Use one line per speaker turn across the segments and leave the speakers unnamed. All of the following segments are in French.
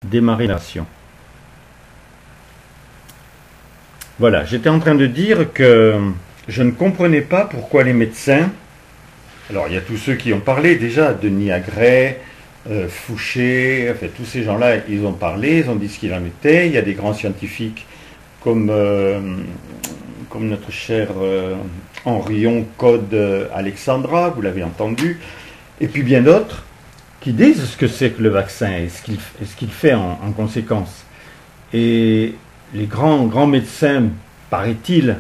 Démarrer l'action. Voilà, j'étais en train de dire que je ne comprenais pas pourquoi les médecins, alors il y a tous ceux qui ont parlé déjà, Denis Agrais, Fouché, enfin tous ces gens-là, ils ont parlé, ils ont dit ce qu'il en était. Il y a des grands scientifiques comme, comme notre cher Henrion Code Alexandra, vous l'avez entendu, et puis bien d'autres qui disent ce que c'est que le vaccin et ce qu'il fait en conséquence. Et les grands médecins, paraît-il,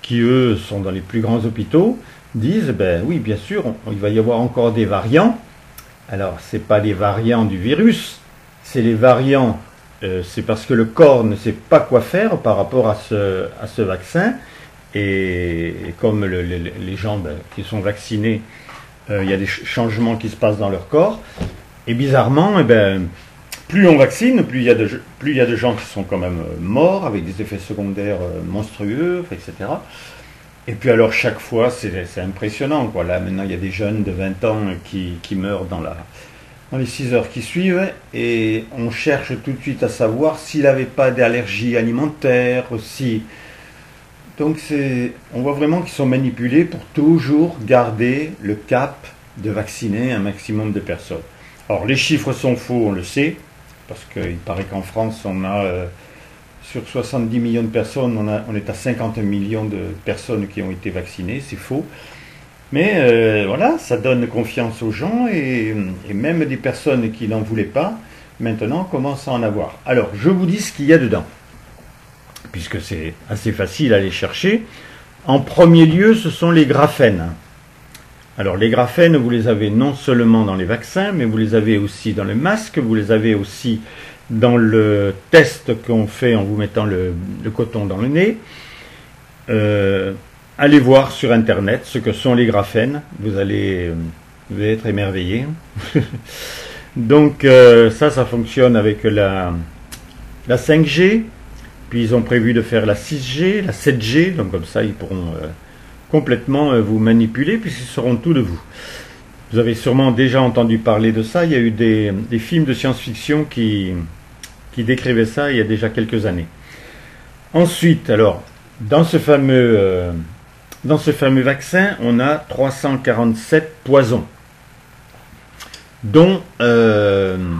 qui eux sont dans les plus grands hôpitaux, disent, ben oui, bien sûr, il va y avoir encore des variants. Alors, ce n'est pas les variants du virus, c'est les variants, c'est parce que le corps ne sait pas quoi faire par rapport à ce vaccin. Et comme les gens qui sont vaccinés, il y a des changements qui se passent dans leur corps. Et bizarrement, plus on vaccine, plus il y a de gens qui sont quand même morts avec des effets secondaires monstrueux, etc. Et puis alors chaque fois, c'est impressionnant, quoi. Là maintenant, il y a des jeunes de 20 ans qui meurent dans les 6 heures qui suivent, et on cherche tout de suite à savoir s'il n'avait pas d'allergie alimentaire aussi. Donc on voit vraiment qu'ils sont manipulés pour toujours garder le cap de vacciner un maximum de personnes. Alors les chiffres sont faux, on le sait, parce qu'il paraît qu'en France, on a sur 70 millions de personnes, on est à 50 millions de personnes qui ont été vaccinées, c'est faux. Mais voilà, ça donne confiance aux gens, et même des personnes qui n'en voulaient pas, maintenant commencent à en avoir. Alors, je vous dis ce qu'il y a dedans, puisque c'est assez facile à aller chercher. En premier lieu, ce sont les graphènes. Alors les graphènes, vous les avez non seulement dans les vaccins, mais vous les avez aussi dans le masque, vous les avez aussi dans le test qu'on fait en vous mettant le coton dans le nez. Allez voir sur internet ce que sont les graphènes, vous allez être émerveillés. Donc ça fonctionne avec la 5G, puis ils ont prévu de faire la 6G, la 7G, donc comme ça ils pourront complètement vous manipuler, puisqu'ils seront tout de vous. Vous avez sûrement déjà entendu parler de ça, il y a eu des films de science-fiction qui décrivaient ça il y a déjà quelques années. Ensuite, alors, dans ce fameux vaccin, on a 347 poisons, dont comment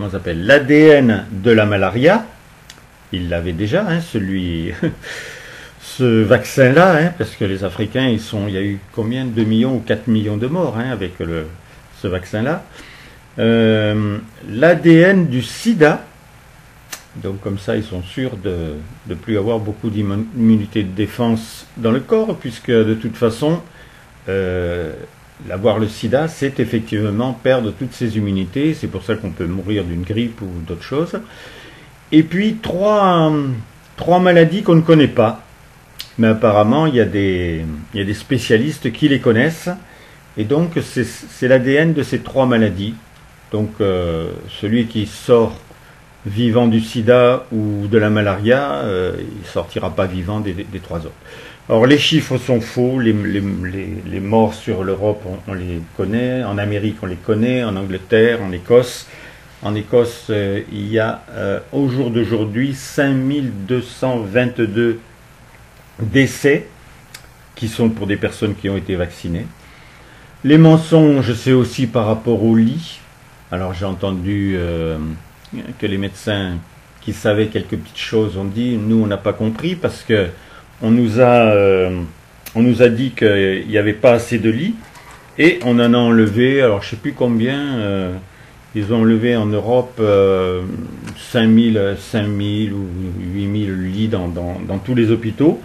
ça s'appelle, l'ADN de la malaria. Il l'avait déjà, hein, ce vaccin-là, hein, parce que les Africains, il y a eu combien, 2 millions ou 4 millions de morts, hein, avec ce vaccin-là. L'ADN du sida, donc comme ça, ils sont sûrs de ne plus avoir beaucoup d'immunité de défense dans le corps, puisque de toute façon, avoir le sida, c'est effectivement perdre toutes ses immunités. C'est pour ça qu'on peut mourir d'une grippe ou d'autres choses. Et puis trois maladies qu'on ne connaît pas, mais apparemment il y a des spécialistes qui les connaissent, et donc c'est l'ADN de ces 3 maladies. Donc celui qui sort vivant du sida ou de la malaria, il ne sortira pas vivant des 3 autres. Alors les chiffres sont faux, les morts sur l'Europe on les connaît, en Amérique on les connaît, en Angleterre, en Écosse. En Écosse, il y a au jour d'aujourd'hui 5222 décès qui sont pour des personnes qui ont été vaccinées. Les mensonges, c'est aussi par rapport au lit. Alors j'ai entendu que les médecins qui savaient quelques petites choses ont dit, nous on n'a pas compris parce que on nous a dit qu'il n'y avait pas assez de lits, et on en a enlevé, alors je ne sais plus combien. Ils ont enlevé en Europe 5000 ou 8000 lits dans tous les hôpitaux.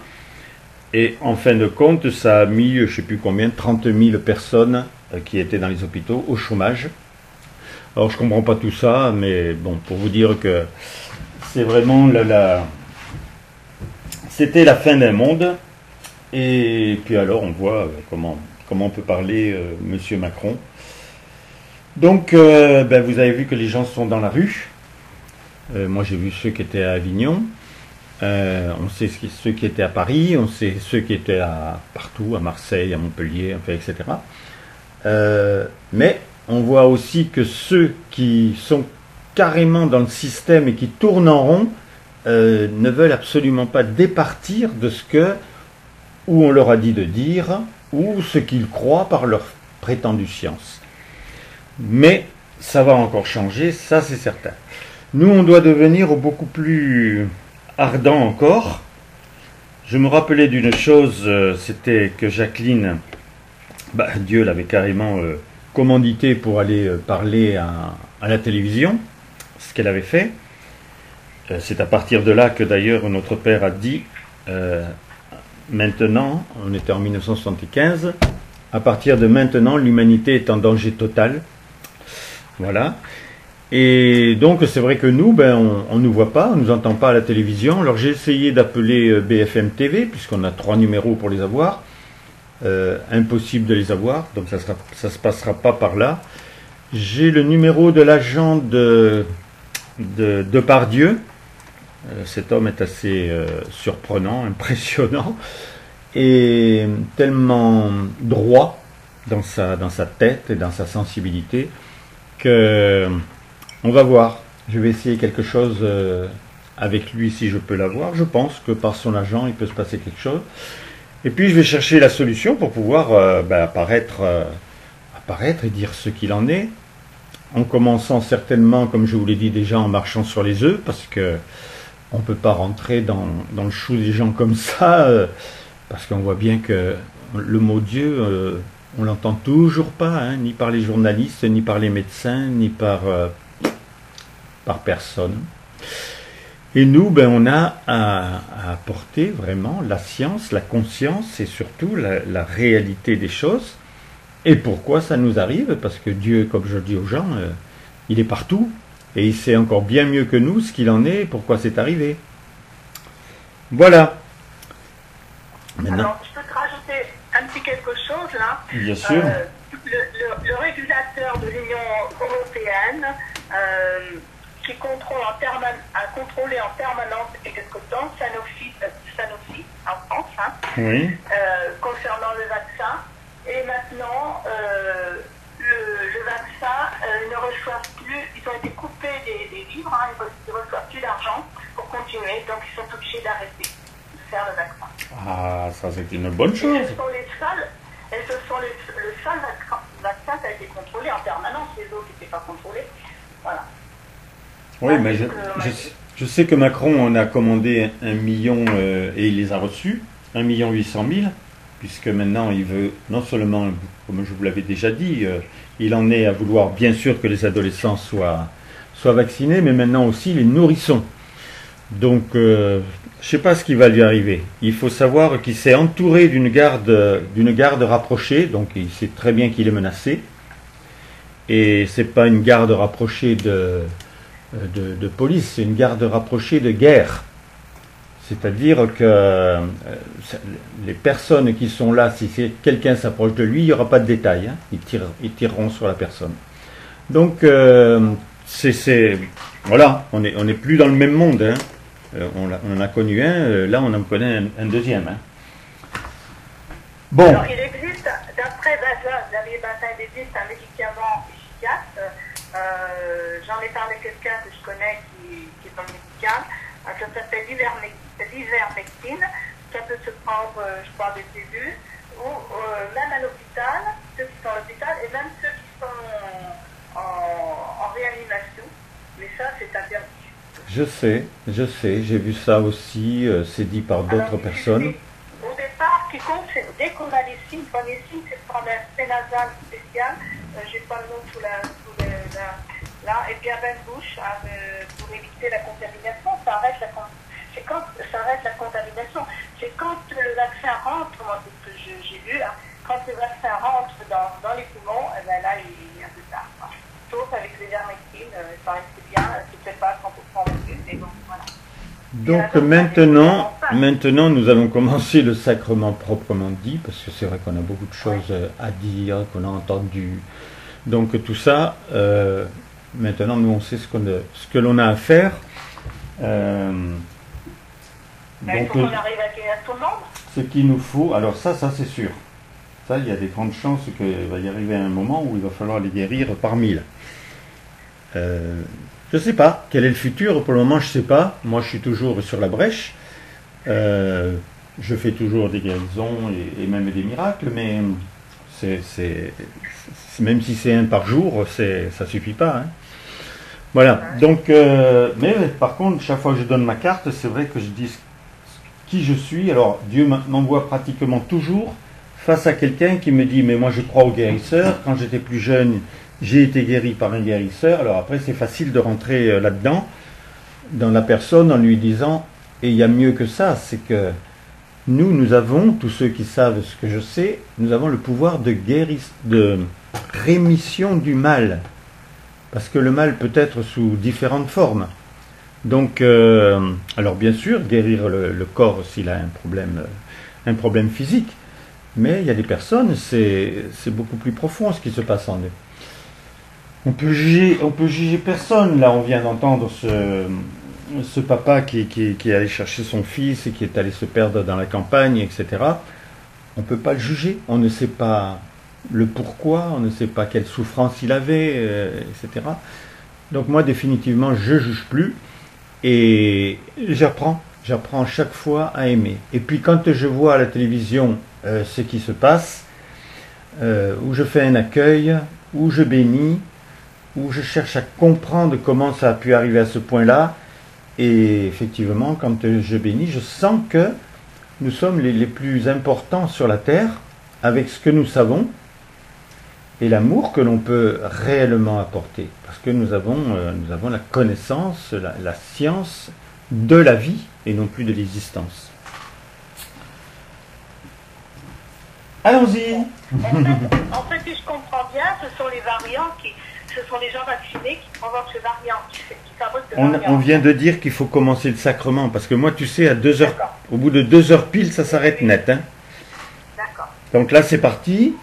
Et en fin de compte, ça a mis, je ne sais plus combien, 30 000 personnes qui étaient dans les hôpitaux au chômage. Alors je ne comprends pas tout ça, mais bon, pour vous dire que c'est vraiment c'était la fin d'un monde. Et puis alors on voit comment peut parler Monsieur Macron. Donc, vous avez vu que les gens sont dans la rue. Moi, j'ai vu ceux qui étaient à Avignon. On sait ceux qui étaient à Paris. On sait ceux qui étaient partout, à Marseille, à Montpellier, enfin, etc. Mais on voit aussi que ceux qui sont carrément dans le système et qui tournent en rond ne veulent absolument pas départir de ce que, ou on leur a dit de dire, ou ce qu'ils croient par leur prétendue science. Mais ça va encore changer, ça c'est certain. Nous, on doit devenir beaucoup plus ardent encore. Je me rappelais d'une chose, c'était que Jacqueline, Dieu l'avait carrément commandité pour aller parler à la télévision, ce qu'elle avait fait. C'est à partir de là que d'ailleurs notre père a dit, maintenant, on était en 1975, à partir de maintenant, l'humanité est en danger total. Voilà. Et donc c'est vrai que nous, on ne nous voit pas, on ne nous entend pas à la télévision. Alors j'ai essayé d'appeler BFM TV, puisqu'on a 3 numéros pour les avoir. Impossible de les avoir, donc ça se passera pas par là. J'ai le numéro de l'agent de Depardieu. Cet homme est assez surprenant, impressionnant, et tellement droit dans sa tête et dans sa sensibilité que on va voir. Je vais essayer quelque chose avec lui si je peux l'avoir. Je pense que par son agent, il peut se passer quelque chose. Et puis je vais chercher la solution pour pouvoir apparaître et dire ce qu'il en est, en commençant certainement, comme je vous l'ai dit déjà, en marchant sur les œufs, parce que on ne peut pas rentrer dans le chou des gens comme ça, parce qu'on voit bien que le mot Dieu, on l'entend toujours pas, hein, ni par les journalistes, ni par les médecins, ni par personne. Et nous, on a à apporter vraiment la science, la conscience et surtout la réalité des choses. Et pourquoi ça nous arrive? Parce que Dieu, comme je dis aux gens, il est partout. Et il sait encore bien mieux que nous ce qu'il en est et pourquoi c'est arrivé. Voilà. Maintenant.
Alors, je peux te rajouter un petit quelque chose là.
Bien sûr.
Le régulateur de l'Union européenne qui a contrôlé en permanence et quelque temps Sanofi en France, hein,
oui.
Concernant le vaccin. Et maintenant, le vaccin ne reçoivent plus, ils ont été coupés des livres, hein, ils ne reçoivent plus d'argent pour continuer, donc ils sont obligés d'arrêter de faire le vaccin.
Ah, ça c'est une bonne chose.
Et ce sont le seul vaccin qui a été contrôlé en permanence, les autres n'étaient pas contrôlés. Voilà.
Oui, mais je sais que Macron en a commandé 1 million et il les a reçus, 1 800 000, puisque maintenant il veut non seulement, comme je vous l'avais déjà dit, il en est à vouloir bien sûr que les adolescents soient vaccinés, mais maintenant aussi les nourrissons. Donc je ne sais pas ce qui va lui arriver. Il faut savoir qu'il s'est entouré d'une garde rapprochée, donc il sait très bien qu'il est menacé. Et c'est pas une garde rapprochée de police, c'est une garde rapprochée de guerre. C'est-à-dire que les personnes qui sont là, si quelqu'un s'approche de lui, il n'y aura pas de détails. Hein. Ils tireront sur la personne. Donc, voilà, on n'est plus dans le même monde. Hein. On en a connu un, là on en connaît un deuxième. Hein. Bon.
Alors, il existe, d'après Xavier Bazin, il existe un médicament efficace. J'en ai parlé à quelqu'un que je connais qui est dans le médical. Ça s'appelle l'ivermectine. Ça peut se prendre, je crois, dès le début, ou même à l'hôpital, ceux qui sont à l'hôpital, et même ceux qui sont en réanimation. Mais ça, c'est interdit.
Je sais, j'ai vu ça aussi, c'est dit par d'autres personnes.
Au départ, dès qu'on a les signes, c'est de prendre un spénazal spécial, j'ai pas le nom sous là, et puis un bain de bouche pour éviter la contamination. Ça arrête la contamination. C'est quand le vaccin rentre, moi c'est ce que j'ai vu, hein, quand le vaccin rentre dans les poumons, là il est un peu tard. Quoi. Sauf avec les ivermectine, ça reste bien, c'est peut-être pas 100% reçu, mais bon, voilà.
Donc maintenant, nous allons commencer le sacrement proprement dit, parce que c'est vrai qu'on a beaucoup de choses à dire, qu'on a entendu. Donc tout ça, maintenant nous on sait ce que l'on a à faire.
Il faut qu'on arrive à tout le monde.
Ce qu'il nous faut, alors ça c'est sûr. Ça, il y a des grandes chances qu'il va y arriver un moment où il va falloir les guérir par 1000. Je ne sais pas. Quel est le futur? Pour le moment, je ne sais pas. Moi, je suis toujours sur la brèche. Je fais toujours des guérisons et même des miracles, mais même si c'est un par jour, ça ne suffit pas. Hein. Voilà. Donc, mais par contre, chaque fois que je donne ma carte, c'est vrai que je dis qui je suis. Alors, Dieu m'envoie pratiquement toujours face à quelqu'un qui me dit, mais moi je crois au guérisseur. Quand j'étais plus jeune, j'ai été guéri par un guérisseur. Alors après, c'est facile de rentrer là-dedans, dans la personne, en lui disant, et il y a mieux que ça, c'est que nous avons, tous ceux qui savent ce que je sais, nous avons le pouvoir de rémission du mal. Parce que le mal peut être sous différentes formes. Donc, alors bien sûr, guérir le corps s'il a un problème physique. Mais il y a des personnes, c'est beaucoup plus profond ce qui se passe en eux. On peut juger personne. Là, on vient d'entendre ce papa qui est allé chercher son fils et qui est allé se perdre dans la campagne, etc. On ne peut pas le juger. On ne sait pas le pourquoi, on ne sait pas quelle souffrance il avait, etc. Donc moi, définitivement, je ne juge plus et j'apprends chaque fois à aimer. Et puis quand je vois à la télévision ce qui se passe, où je fais un accueil, où je bénis, où je cherche à comprendre comment ça a pu arriver à ce point-là, et effectivement, quand je bénis, je sens que nous sommes les plus importants sur la terre, avec ce que nous savons, et l'amour que l'on peut réellement apporter. Parce que nous avons la connaissance, la science de la vie, et non plus de l'existence. Allons-y.
En fait, si je comprends bien, ce sont les variants ce sont les gens vaccinés qui provoquent ce variant, qui fabriquent ce variant.
On vient de dire qu'il faut commencer le sacrement, parce que moi, tu sais, à 2 heures, au bout de 2 heures pile, ça s'arrête net. Hein.
D'accord.
Donc là, c'est parti.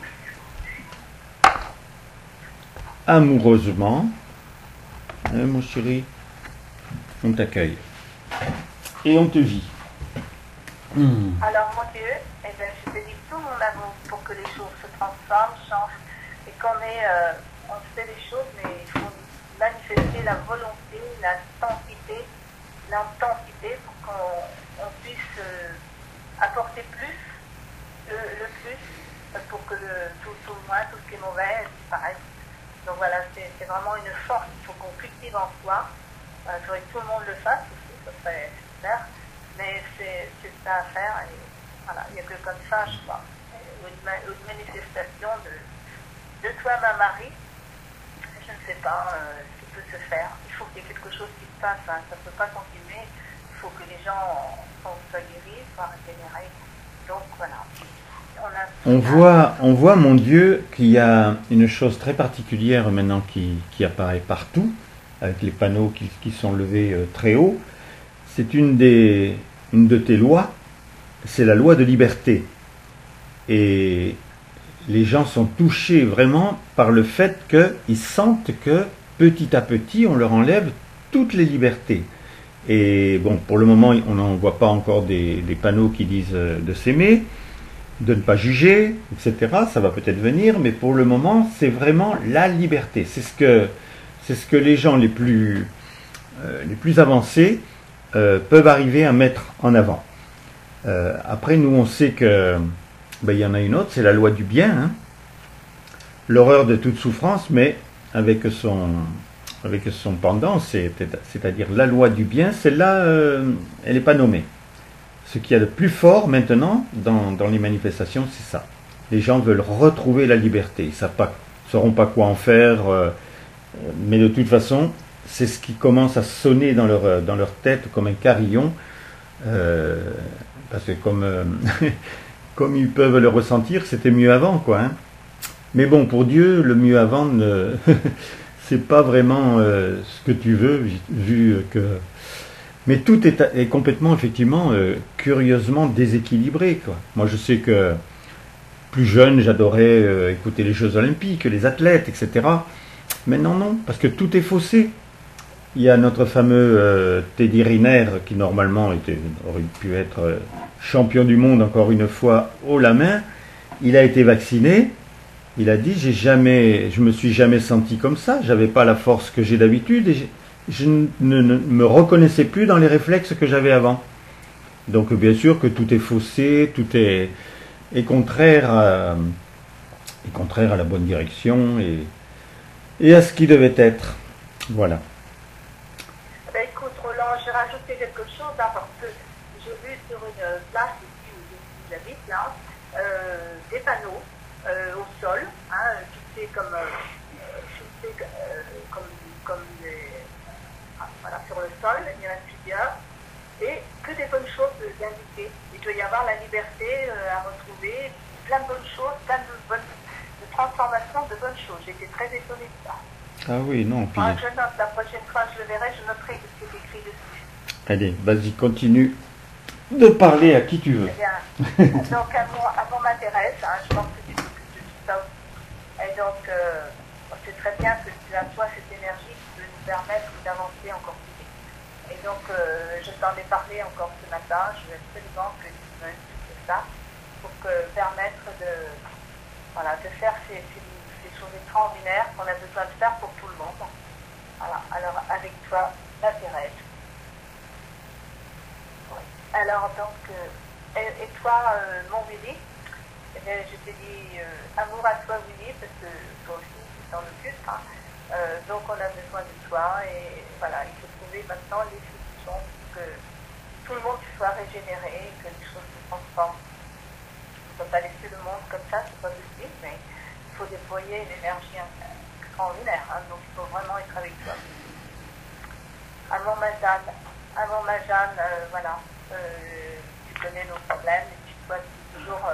Amoureusement, mon chéri, on t'accueille. Et on te vit.
Alors, mon Dieu, eh bien, je te dis tout mon amour pour que les choses se transforment, changent, et on fait les choses, mais il faut manifester la volonté, l'intensité pour qu'on puisse apporter plus, le plus, pour que tout le moins, tout ce qui est mauvais disparaisse. Donc voilà, c'est vraiment une force qu'il faut qu'on cultive en soi. Il faudrait que tout le monde le fasse aussi, ça serait super. Mais c'est ça à faire, et voilà, il n'y a que comme ça, je crois. Une manifestation de toi, ma Marie, je ne sais pas ce qui peut se faire. Il faut qu'il y ait quelque chose qui se passe, hein. Ça ne peut pas continuer. Il faut que les gens soient guéris, soient régénérés. Donc voilà.
On voit, mon Dieu, qu'il y a une chose très particulière maintenant qui apparaît partout, avec les panneaux qui sont levés très haut. C'est une de tes lois, c'est la loi de liberté. Et les gens sont touchés vraiment par le fait qu'ils sentent que petit à petit, on leur enlève toutes les libertés. Et bon, pour le moment, on n'en voit pas encore des panneaux qui disent de s'aimer, de ne pas juger, etc. Ça va peut-être venir, mais pour le moment, c'est vraiment la liberté. C'est ce que les gens les plus avancés peuvent arriver à mettre en avant. Après, nous, on sait que il y en a une autre, c'est la loi du bien, hein. L'horreur de toute souffrance, mais avec son pendant, c'est-à-dire la loi du bien, celle-là, elle n'est pas nommée. Ce qu'il y a de plus fort maintenant dans les manifestations, c'est ça. Les gens veulent retrouver la liberté. Ils ne sauront pas quoi en faire, mais de toute façon, c'est ce qui commence à sonner dans leur tête comme un carillon, parce que comme ils peuvent le ressentir, c'était mieux avant, quoi. Hein. Mais bon, pour Dieu, le mieux avant, c'est pas vraiment ce que tu veux, vu que... Mais tout est complètement, effectivement, curieusement déséquilibré, quoi. Moi, je sais que plus jeune, j'adorais écouter les Jeux Olympiques, les athlètes, etc. Maintenant, non, parce que tout est faussé. Il y a notre fameux Teddy Riner, qui normalement aurait pu être champion du monde encore une fois haut la main, il a été vacciné. Il a dit, je me suis jamais senti comme ça. J'avais pas la force que j'ai d'habitude et je ne me reconnaissais plus dans les réflexes que j'avais avant. Donc bien sûr que tout est faussé, est contraire à la bonne direction et à ce qui devait être. Voilà.
Ben, écoute, Roland, j'ai rajouté quelque chose hein, parce que j'ai vu sur une place ici où j'habite là, des panneaux au sol, hein, fixés comme, voilà, sur le sol, il y en a plusieurs, et que des bonnes choses indiquées. Il doit y avoir la liberté à retrouver, plein de bonnes choses, plein de transformations de bonnes choses. J'étais très étonnée de ça.
Ah oui, non. Puis...
Je note, la prochaine fois je le verrai, je noterai ce qui est écrit dessus.
Allez, vas-y, continue de parler à qui tu veux.
Eh bien, donc à moi m'intéresse, hein, je pense que tu t'occupes de tout ça aussi. Et donc, c'est très bien que tu as toi cette énergie qui peut nous permettre d'avancer encore plus vite. Et donc, je t'en ai parlé encore ce matin, je veux absolument que tu me expliques ça pour permettre de faire ces choses extraordinaires qu'on a besoin de faire pour tout le monde. Voilà. Alors, avec toi, la Thérèse. Oui. Alors, donc, et toi, mon Willy, eh bien, je te dis amour à toi, Willy, parce que toi aussi, tu t'en occupes. Hein. Donc, on a besoin de toi et voilà, il faut trouver maintenant les solutions pour que tout le monde soit régénéré, que les choses se transforment. On ne peut pas laisser le monde comme ça, c'est pas possible, mais il faut déployer une énergie extraordinaire, hein, donc il faut vraiment être avec toi. Amour ma Jeanne, voilà, tu connais nos problèmes et tu sois toujours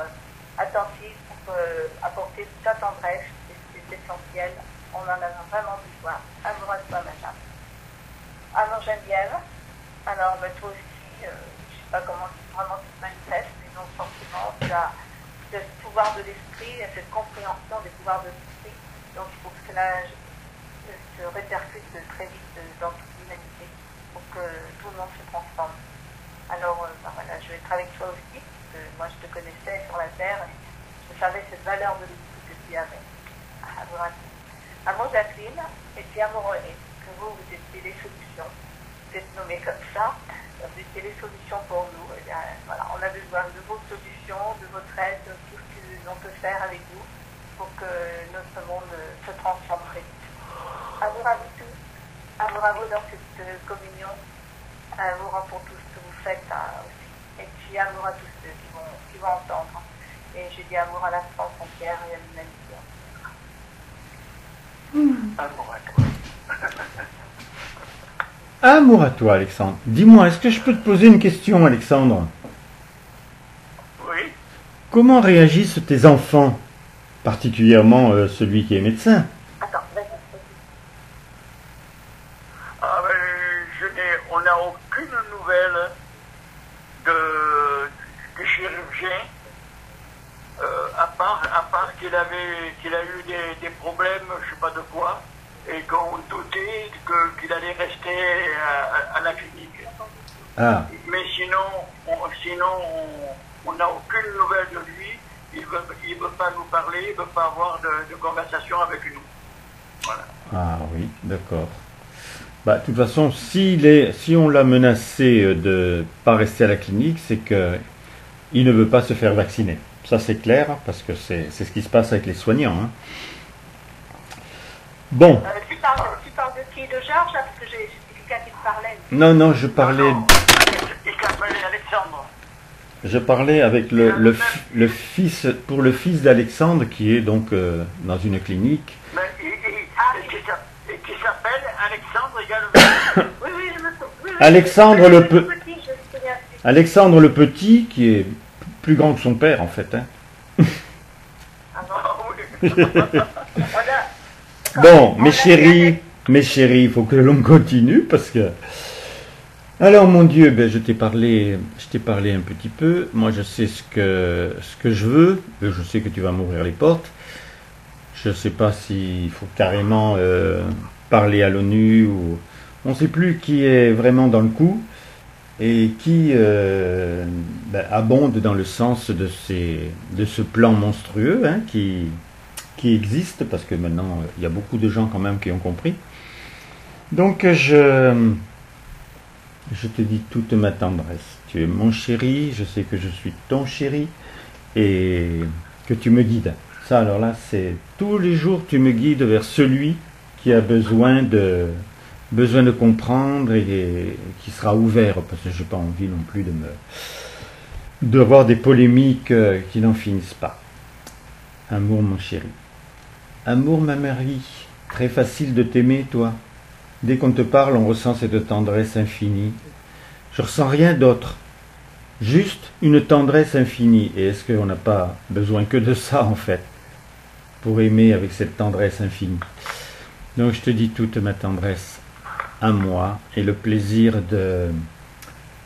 attentive pour apporter toute ta tendresse, c'est essentiel, on en a vraiment besoin. Amour à toi ma Jeanne. Amour Geneviève, alors toi aussi, je ne sais pas comment vraiment tu te manifestes, mais dans le sentiment, tu as ce pouvoir de l'esprit, cette compréhension des pouvoirs de l'esprit. Donc il faut que cela se répercute très vite dans toute l'humanité pour que tout le monde se transforme. Alors voilà, je vais être avec toi aussi, parce que moi je te connaissais sur la terre et je savais cette valeur de l'esprit que tu avais. Amour Jacqueline et puis amour René, que vous étiez les solutions. Vous êtes nommés comme ça. Vous étiez les solutions pour nous. Et bien, voilà, on a besoin de vos solutions, de votre aide, de tout ce que l'on peut faire avec vous pour que notre monde se transforme très vite. Amour à vous tous, amour à vous dans cette communion, amour pour tout ce que vous faites aussi. Et puis amour à tous ceux qui vont entendre. Et je dis amour à la France entière et à l'humanité.
Amour à toi.
Amour à toi, Alexandre. Dis-moi, est-ce que je peux te poser une question, Alexandre?
Oui.
Comment réagissent tes enfants, particulièrement celui qui est médecin?
Attends, vas-y.
Ah ben, on n'a aucune nouvelle du chirurgien, à part qu'il a eu des problèmes, je sais pas de quoi, et qu'on doutait qu'il allait rester à la clinique.
Ah.
Mais sinon, on n'a aucune nouvelle de lui. Il veut pas nous parler, il veut pas avoir de conversation avec nous. Voilà.
Ah oui, d'accord. Bah, de toute façon, si on l'a menacé de pas rester à la clinique, c'est que il ne veut pas se faire vacciner. Ça c'est clair, parce que c'est ce qui se passe avec les soignants. Hein. Bon.
Tu parles de qui? De Georges? Parce que j'ai quelqu'un qui te parlait.
Non, je parlais...
Il s'appelle Alexandre.
Je parlais avec le fils, pour le fils d'Alexandre, qui est donc dans une clinique.
Mais, qui s'appelle Alexandre également.
Oui, je me souviens. Oui,
Alexandre le
petit, je me souviens.
Alexandre le Petit, qui est plus grand que son père, en fait. Hein.
Ah bon?
Ah oui.
Bon, mes chéris, il faut que l'on continue, parce que... Alors, mon Dieu, ben, je t'ai parlé un petit peu. Moi, je sais ce que je veux. Je sais que tu vas m'ouvrir les portes. Je ne sais pas s'il faut carrément parler à l'ONU ou... On ne sait plus qui est vraiment dans le coup. et qui abonde dans le sens de ce plan monstrueux hein, qui existe, parce que maintenant il y a beaucoup de gens quand même qui ont compris. Donc je te dis toute ma tendresse. Tu es mon chéri, je sais que je suis ton chéri et que tu me guides. Ça alors là, c'est tous les jours tu me guides vers celui qui a besoin de comprendre et qui sera ouvert, parce que j'ai pas envie non plus de avoir des polémiques qui n'en finissent pas. Amour mon chéri. Amour ma Marie, très facile de t'aimer toi. Dès qu'on te parle, on ressent cette tendresse infinie. Je ressens rien d'autre, juste une tendresse infinie. Et est-ce qu'on n'a pas besoin que de ça en fait, pour aimer avec cette tendresse infinie? Donc je te dis toute ma tendresse à moi et le plaisir de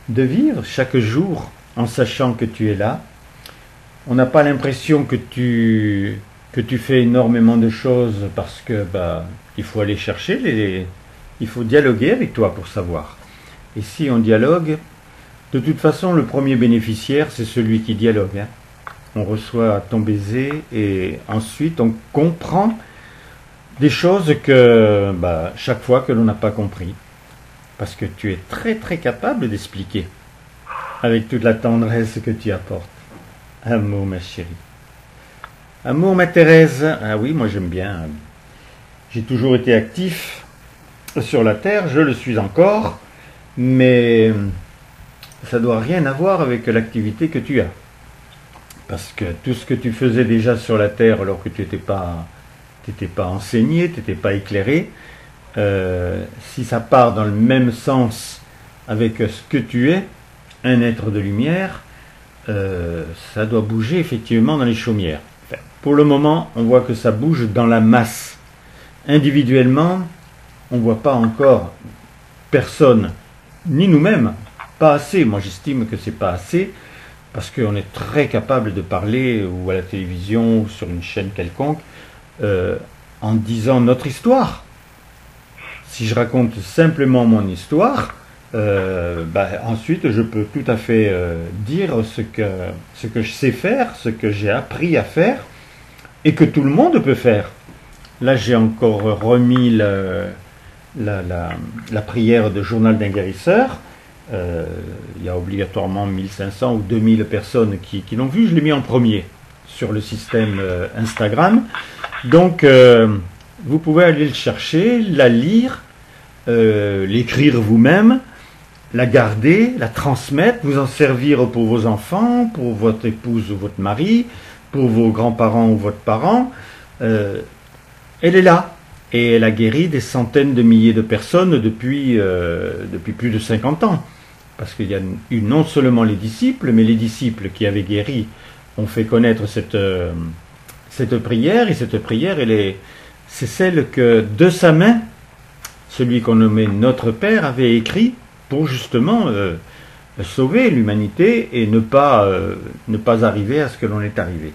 vivre chaque jour en sachant que tu es là. On n'a pas l'impression que tu fais énormément de choses parce que il faut aller chercher, il faut dialoguer avec toi pour savoir. Et si on dialogue, de toute façon le premier bénéficiaire c'est celui qui dialogue. Hein. On reçoit ton baiser et ensuite on comprend des choses que chaque fois que l'on n'a pas compris. Parce que tu es très très capable d'expliquer avec toute la tendresse que tu apportes. Amour ma chérie. Amour ma Thérèse. Ah oui, moi j'aime bien. J'ai toujours été actif sur la terre, je le suis encore, mais ça doit rien avoir avec l'activité que tu as. Parce que tout ce que tu faisais déjà sur la terre alors que tu n'étais pas enseigné, tu n'étais pas éclairé, si ça part dans le même sens avec ce que tu es, un être de lumière, ça doit bouger effectivement dans les chaumières. Enfin, pour le moment, on voit que ça bouge dans la masse. Individuellement, on ne voit pas encore personne, ni nous-mêmes, pas assez. Moi j'estime que c'est pas assez, parce qu'on est très capable de parler, ou à la télévision, ou sur une chaîne quelconque, en disant notre histoire. Si je raconte simplement mon histoire, ensuite je peux tout à fait dire ce que je sais faire, ce que j'ai appris à faire, et que tout le monde peut faire. Là j'ai encore remis la prière de journal d'un guérisseur. Il y a obligatoirement 1500 ou 2000 personnes qui l'ont vu, je l'ai mis en premier sur le système Instagram. Donc vous pouvez aller le chercher, la lire, l'écrire vous-même, la garder, la transmettre, vous en servir pour vos enfants, pour votre épouse ou votre mari, pour vos grands-parents ou votre parent. Elle est là. Et elle a guéri des centaines de milliers de personnes depuis plus de 50 ans. Parce qu'il y a eu non seulement les disciples, mais les disciples qui avaient guéri ont fait connaître cette prière. Et cette prière, c'est celle que de sa main, celui qu'on nommait notre Père avait écrit pour justement sauver l'humanité et ne pas arriver à ce que l'on est arrivé.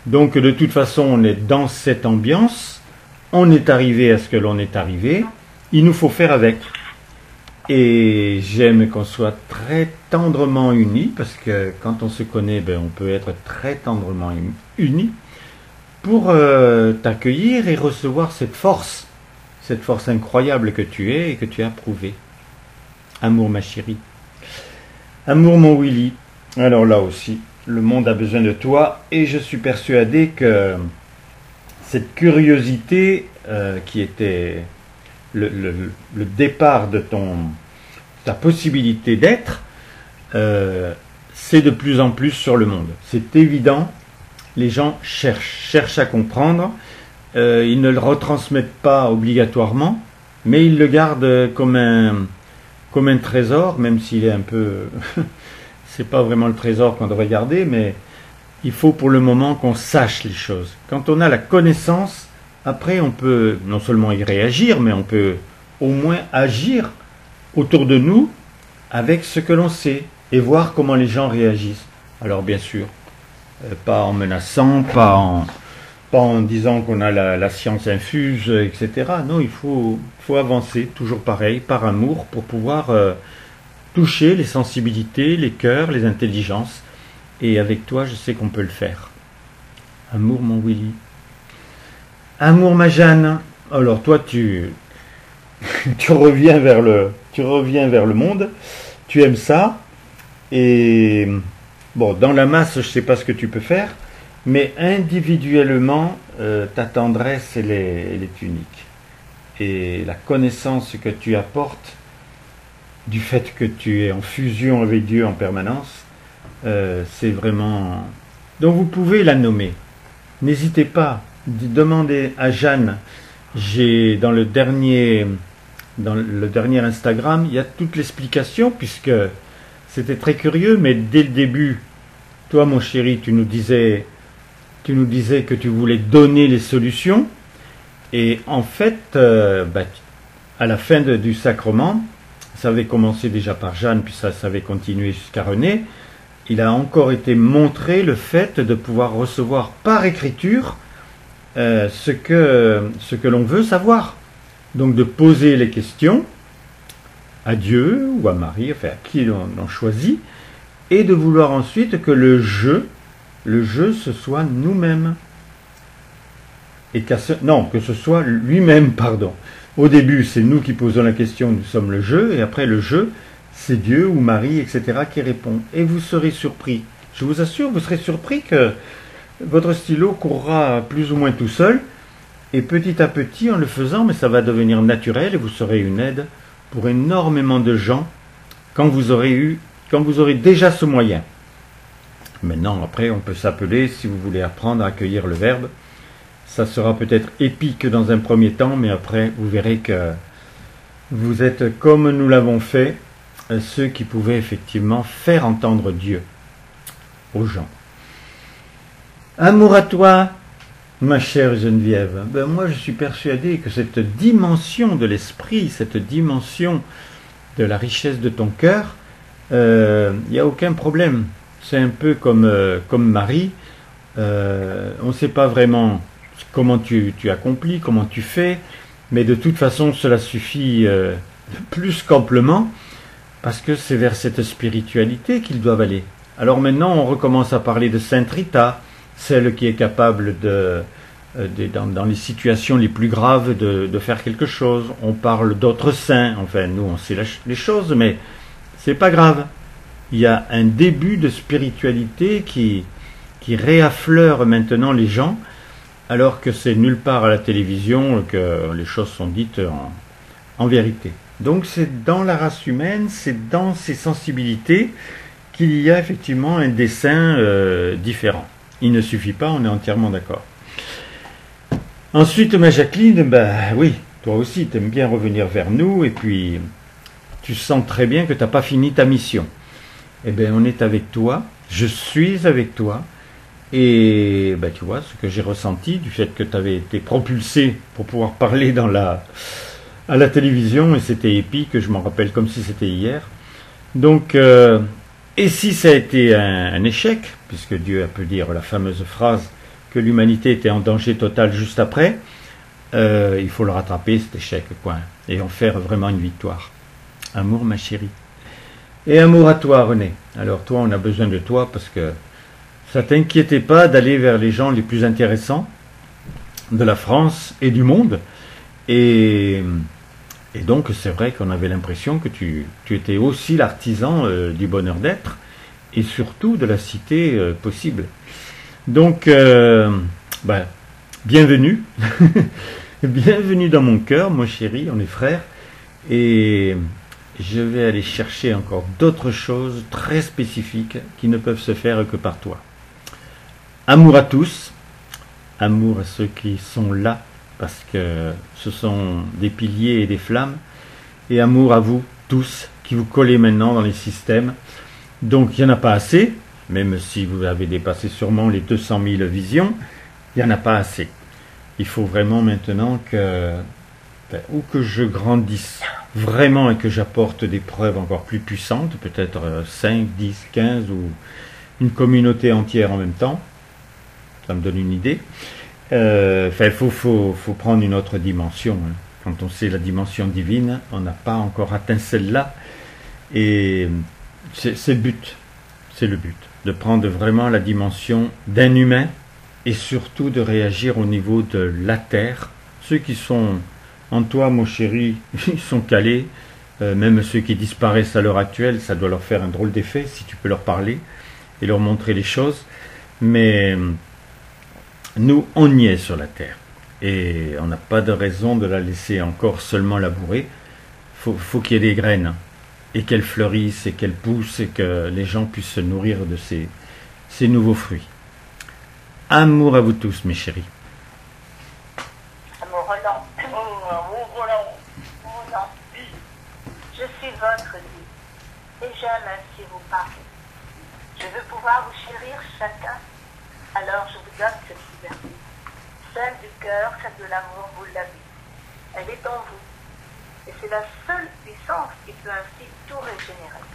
Donc de toute façon, on est dans cette ambiance. On est arrivé à ce que l'on est arrivé, il nous faut faire avec. Et j'aime qu'on soit très tendrement unis, parce que quand on se connaît, on peut être très tendrement unis, pour t'accueillir et recevoir cette force incroyable que tu es et que tu as prouvée. Amour ma chérie. Amour mon Willy. Alors là aussi, le monde a besoin de toi, et je suis persuadé que cette curiosité qui était le départ de ta possibilité d'être, c'est de plus en plus sur le monde. C'est évident, les gens cherchent à comprendre, ils ne le retransmettent pas obligatoirement, mais ils le gardent comme un trésor, même s'il est un peu... c'est pas vraiment le trésor qu'on devrait garder, mais... il faut pour le moment qu'on sache les choses. Quand on a la connaissance, après on peut non seulement y réagir, mais on peut au moins agir autour de nous avec ce que l'on sait et voir comment les gens réagissent. Alors bien sûr, pas en menaçant, pas en disant qu'on a la science infuse, etc. Non, il faut avancer, toujours pareil, par amour, pour pouvoir toucher les sensibilités, les cœurs, les intelligences. Et avec toi, je sais qu'on peut le faire. Amour, mon Willy. Amour, ma Jeanne. Alors toi, tu reviens vers le monde. Tu aimes ça. Et bon, dans la masse, je ne sais pas ce que tu peux faire. Mais individuellement, ta tendresse, elle est unique. Et la connaissance que tu apportes, du fait que tu es en fusion avec Dieu en permanence, c'est vraiment... Donc vous pouvez la nommer. N'hésitez pas. Demandez à Jeanne. J'ai dans le dernier Instagram, il y a toute l'explication, puisque c'était très curieux, mais dès le début, toi mon chéri, tu nous disais que tu voulais donner les solutions, et en fait, à la fin du sacrement, ça avait commencé déjà par Jeanne, puis ça avait continué jusqu'à René, il a encore été montré le fait de pouvoir recevoir par écriture ce que l'on veut savoir. Donc de poser les questions à Dieu ou à Marie, enfin à qui l'on choisit, et de vouloir ensuite que le jeu, ce soit nous-mêmes. Et que ce soit lui-même, pardon. Au début, c'est nous qui posons la question, nous sommes le jeu, et après le jeu, c'est Dieu ou Marie, etc. qui répond. Et vous serez surpris. Je vous assure, vous serez surpris que votre stylo courra plus ou moins tout seul, et petit à petit, en le faisant, mais ça va devenir naturel, et vous serez une aide pour énormément de gens quand vous aurez déjà ce moyen. Maintenant, après, on peut s'appeler, si vous voulez apprendre à accueillir le Verbe. Ça sera peut-être épique dans un premier temps, mais après, vous verrez que vous êtes, comme nous l'avons fait, ceux qui pouvaient effectivement faire entendre Dieu aux gens. Amour à toi, ma chère Geneviève. Moi, je suis persuadé que cette dimension de l'esprit, cette dimension de la richesse de ton cœur, il n'y a aucun problème. C'est un peu comme Marie. On ne sait pas vraiment comment tu accomplis, comment tu fais, mais de toute façon, cela suffit plus qu'amplement, parce que c'est vers cette spiritualité qu'ils doivent aller. Alors maintenant, on recommence à parler de Sainte Rita, celle qui est capable dans les situations les plus graves de faire quelque chose. On parle d'autres saints, enfin nous on sait les choses, mais c'est pas grave. Il y a un début de spiritualité qui réaffleure maintenant les gens, alors que c'est nulle part à la télévision que les choses sont dites en vérité. Donc c'est dans la race humaine, c'est dans ses sensibilités qu'il y a effectivement un dessin différent. Il ne suffit pas, on est entièrement d'accord. Ensuite, ma Jacqueline, oui, toi aussi, tu aimes bien revenir vers nous, et puis tu sens très bien que tu n'as pas fini ta mission. Eh bien, on est avec toi, je suis avec toi, et tu vois, ce que j'ai ressenti du fait que tu avais été propulsé pour pouvoir parler à la télévision, et c'était épique, je m'en rappelle comme si c'était hier. Donc, et si ça a été un échec, puisque Dieu a pu dire la fameuse phrase que l'humanité était en danger total juste après, il faut le rattraper cet échec, quoi, et en faire vraiment une victoire. Amour, ma chérie. Et amour à toi, René. Alors toi, on a besoin de toi parce que ça t'inquiétait pas d'aller vers les gens les plus intéressants de la France et du monde. Et donc c'est vrai qu'on avait l'impression que tu étais aussi l'artisan du bonheur d'être et surtout de la cité possible. Donc, bienvenue. Bienvenue dans mon cœur, mon chéri, on est frères. Et je vais aller chercher encore d'autres choses très spécifiques qui ne peuvent se faire que par toi. Amour à tous, amour à ceux qui sont là, parce que ce sont des piliers et des flammes, et amour à vous tous qui vous collez maintenant dans les systèmes. Donc il n'y en a pas assez, même si vous avez dépassé sûrement les 200 000 visions, il n'y en a pas assez. Il faut vraiment maintenant que je grandisse vraiment et que j'apporte des preuves encore plus puissantes, peut-être 5, 10, 15 ou une communauté entière en même temps. Ça me donne une idée. Il faut prendre une autre dimension. Quand on sait la dimension divine, on n'a pas encore atteint celle-là. Et c'est le but. C'est le but. De prendre vraiment la dimension d'un humain et surtout de réagir au niveau de la terre. Ceux qui sont en toi, mon chéri, ils sont calés. Même ceux qui disparaissent à l'heure actuelle, ça doit leur faire un drôle d'effet si tu peux leur parler et leur montrer les choses. Mais nous, on y est sur la terre. Et on n'a pas de raison de la laisser encore seulement labourer. Faut qu'il y ait des graines et qu'elles fleurissent et qu'elles poussent et que les gens puissent se nourrir de ces nouveaux fruits. Amour à vous tous, mes chéris.
Amour Roland.
Amour Roland.
Roland. Je suis votre Dieu et j'aime ainsi vous parler. Je veux pouvoir vous chérir chacun, alors je vous donne cette liberté. Celle du cœur, celle de l'amour, vous l'avez. Elle est en vous. Et c'est la seule puissance qui peut ainsi tout régénérer.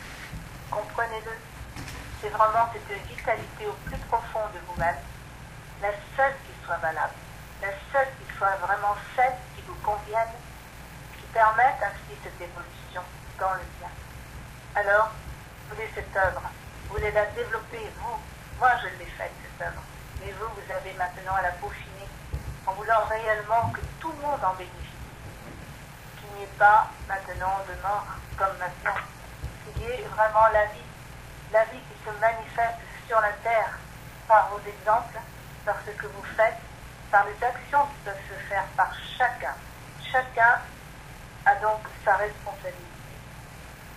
Comprenez-le. C'est vraiment cette vitalité au plus profond de vous-même, la seule qui soit valable, la seule qui soit vraiment celle qui vous convienne, qui permette ainsi cette évolution dans le bien. Alors, vous voulez cette œuvre, vous voulez la développer, vous. Moi, je l'ai faite, cette œuvre. Mais vous, vous avez maintenant à la peaufiner, en voulant réellement que tout le monde en bénéficie. Qu'il n'y ait pas maintenant de mort comme maintenant. Qu'il y ait vraiment la vie qui se manifeste sur la terre par vos exemples, par ce que vous faites, par les actions qui peuvent se faire par chacun. Chacun a donc sa responsabilité.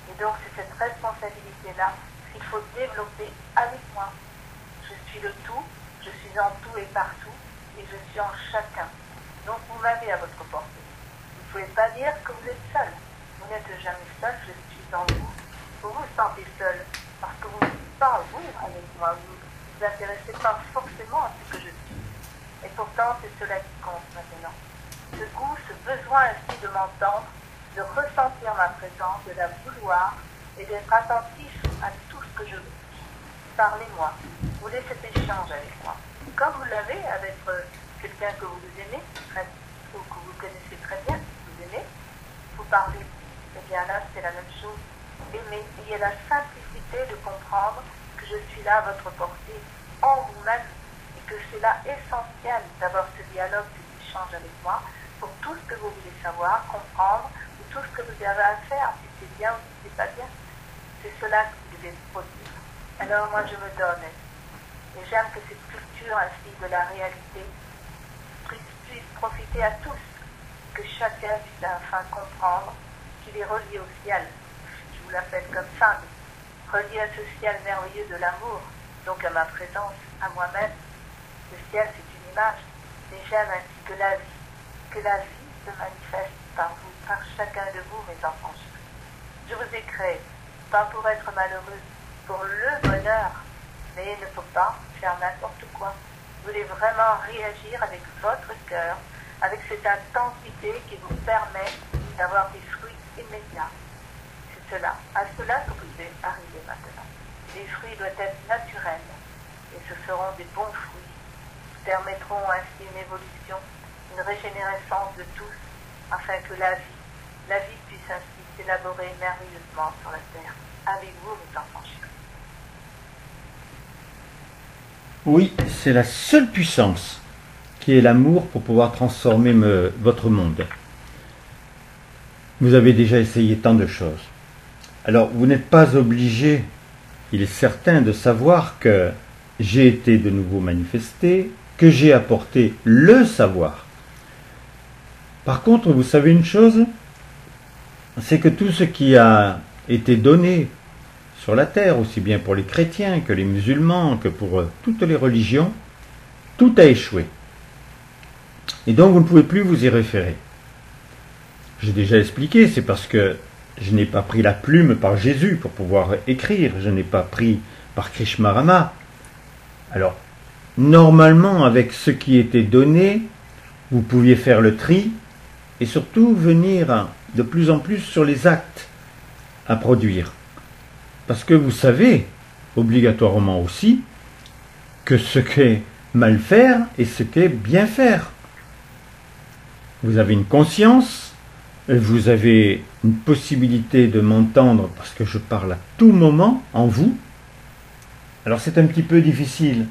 Et donc c'est cette responsabilité-là qu'il faut développer avec moi. Je suis le tout, je suis en tout et partout, et je suis en chacun. Donc vous m'avez à votre portée. Vous ne pouvez pas dire que vous êtes seul. Vous n'êtes jamais seul, je suis en vous. Vous vous sentez seul, parce que vous n'êtes pas vous avec moi. Vous ne vous intéressez pas forcément à ce que je suis. Et pourtant, c'est cela qui compte maintenant. Ce goût, ce besoin ainsi de m'entendre, de ressentir ma présence, de la vouloir et d'être attentif à tout ce que je veux. Parlez-moi. Vous voulez cet échange avec moi. Comme vous l'avez avec quelqu'un que vous aimez, ou que vous connaissez très bien, que vous aimez, vous parlez. Eh bien là, c'est la même chose. Aimez, ayez la simplicité de comprendre que je suis là à votre portée, en vous-même, et que c'est là essentiel d'avoir ce dialogue, cet échange avec moi, pour tout ce que vous voulez savoir, comprendre, ou tout ce que vous avez à faire, si c'est bien ou si c'est pas bien. C'est cela que vous devez produire. Alors moi, je me donne. Et j'aime que cette culture ainsi de la réalité puisse profiter à tous, que chacun puisse enfin comprendre qu'il est relié au ciel. Je vous l'appelle comme ça, relié à ce ciel merveilleux de l'amour, donc à ma présence, à moi-même. Le ciel, c'est une image, mais j'aime ainsi que la vie se manifeste par vous, par chacun de vous, mes enfants. Je vous ai créé, pas pour être malheureux, pour le bonheur, mais il ne faut pas faire n'importe quoi. Vous voulez vraiment réagir avec votre cœur, avec cette intensité qui vous permet d'avoir des fruits immédiats. C'est cela, à cela que vous devez arriver maintenant. Les fruits doivent être naturels, et ce seront des bons fruits, qui permettront ainsi une évolution, une régénérescence de tous, afin que la vie puisse ainsi s'élaborer merveilleusement sur la terre. Avec vous, mes enfants chéris.
Oui, c'est la seule puissance qui est l'amour pour pouvoir transformer votre monde. Vous avez déjà essayé tant de choses. Alors, vous n'êtes pas obligé, il est certain, de savoir que j'ai été de nouveau manifesté, que j'ai apporté le savoir. Par contre, vous savez une chose, c'est que tout ce qui a été donné sur la terre, aussi bien pour les chrétiens que les musulmans, que pour toutes les religions, tout a échoué. Et donc vous ne pouvez plus vous y référer. J'ai déjà expliqué, c'est parce que je n'ai pas pris la plume par Jésus pour pouvoir écrire, je n'ai pas pris par Krishna Rama. Alors, normalement, avec ce qui était donné, vous pouviez faire le tri et surtout venir de plus en plus sur les actes à produire. Parce que vous savez, obligatoirement aussi, que ce qu'est mal faire et ce qu'est bien faire. Vous avez une conscience vous avez une possibilité de m'entendre parce que je parle à tout moment en vous. Alors c'est un petit peu difficile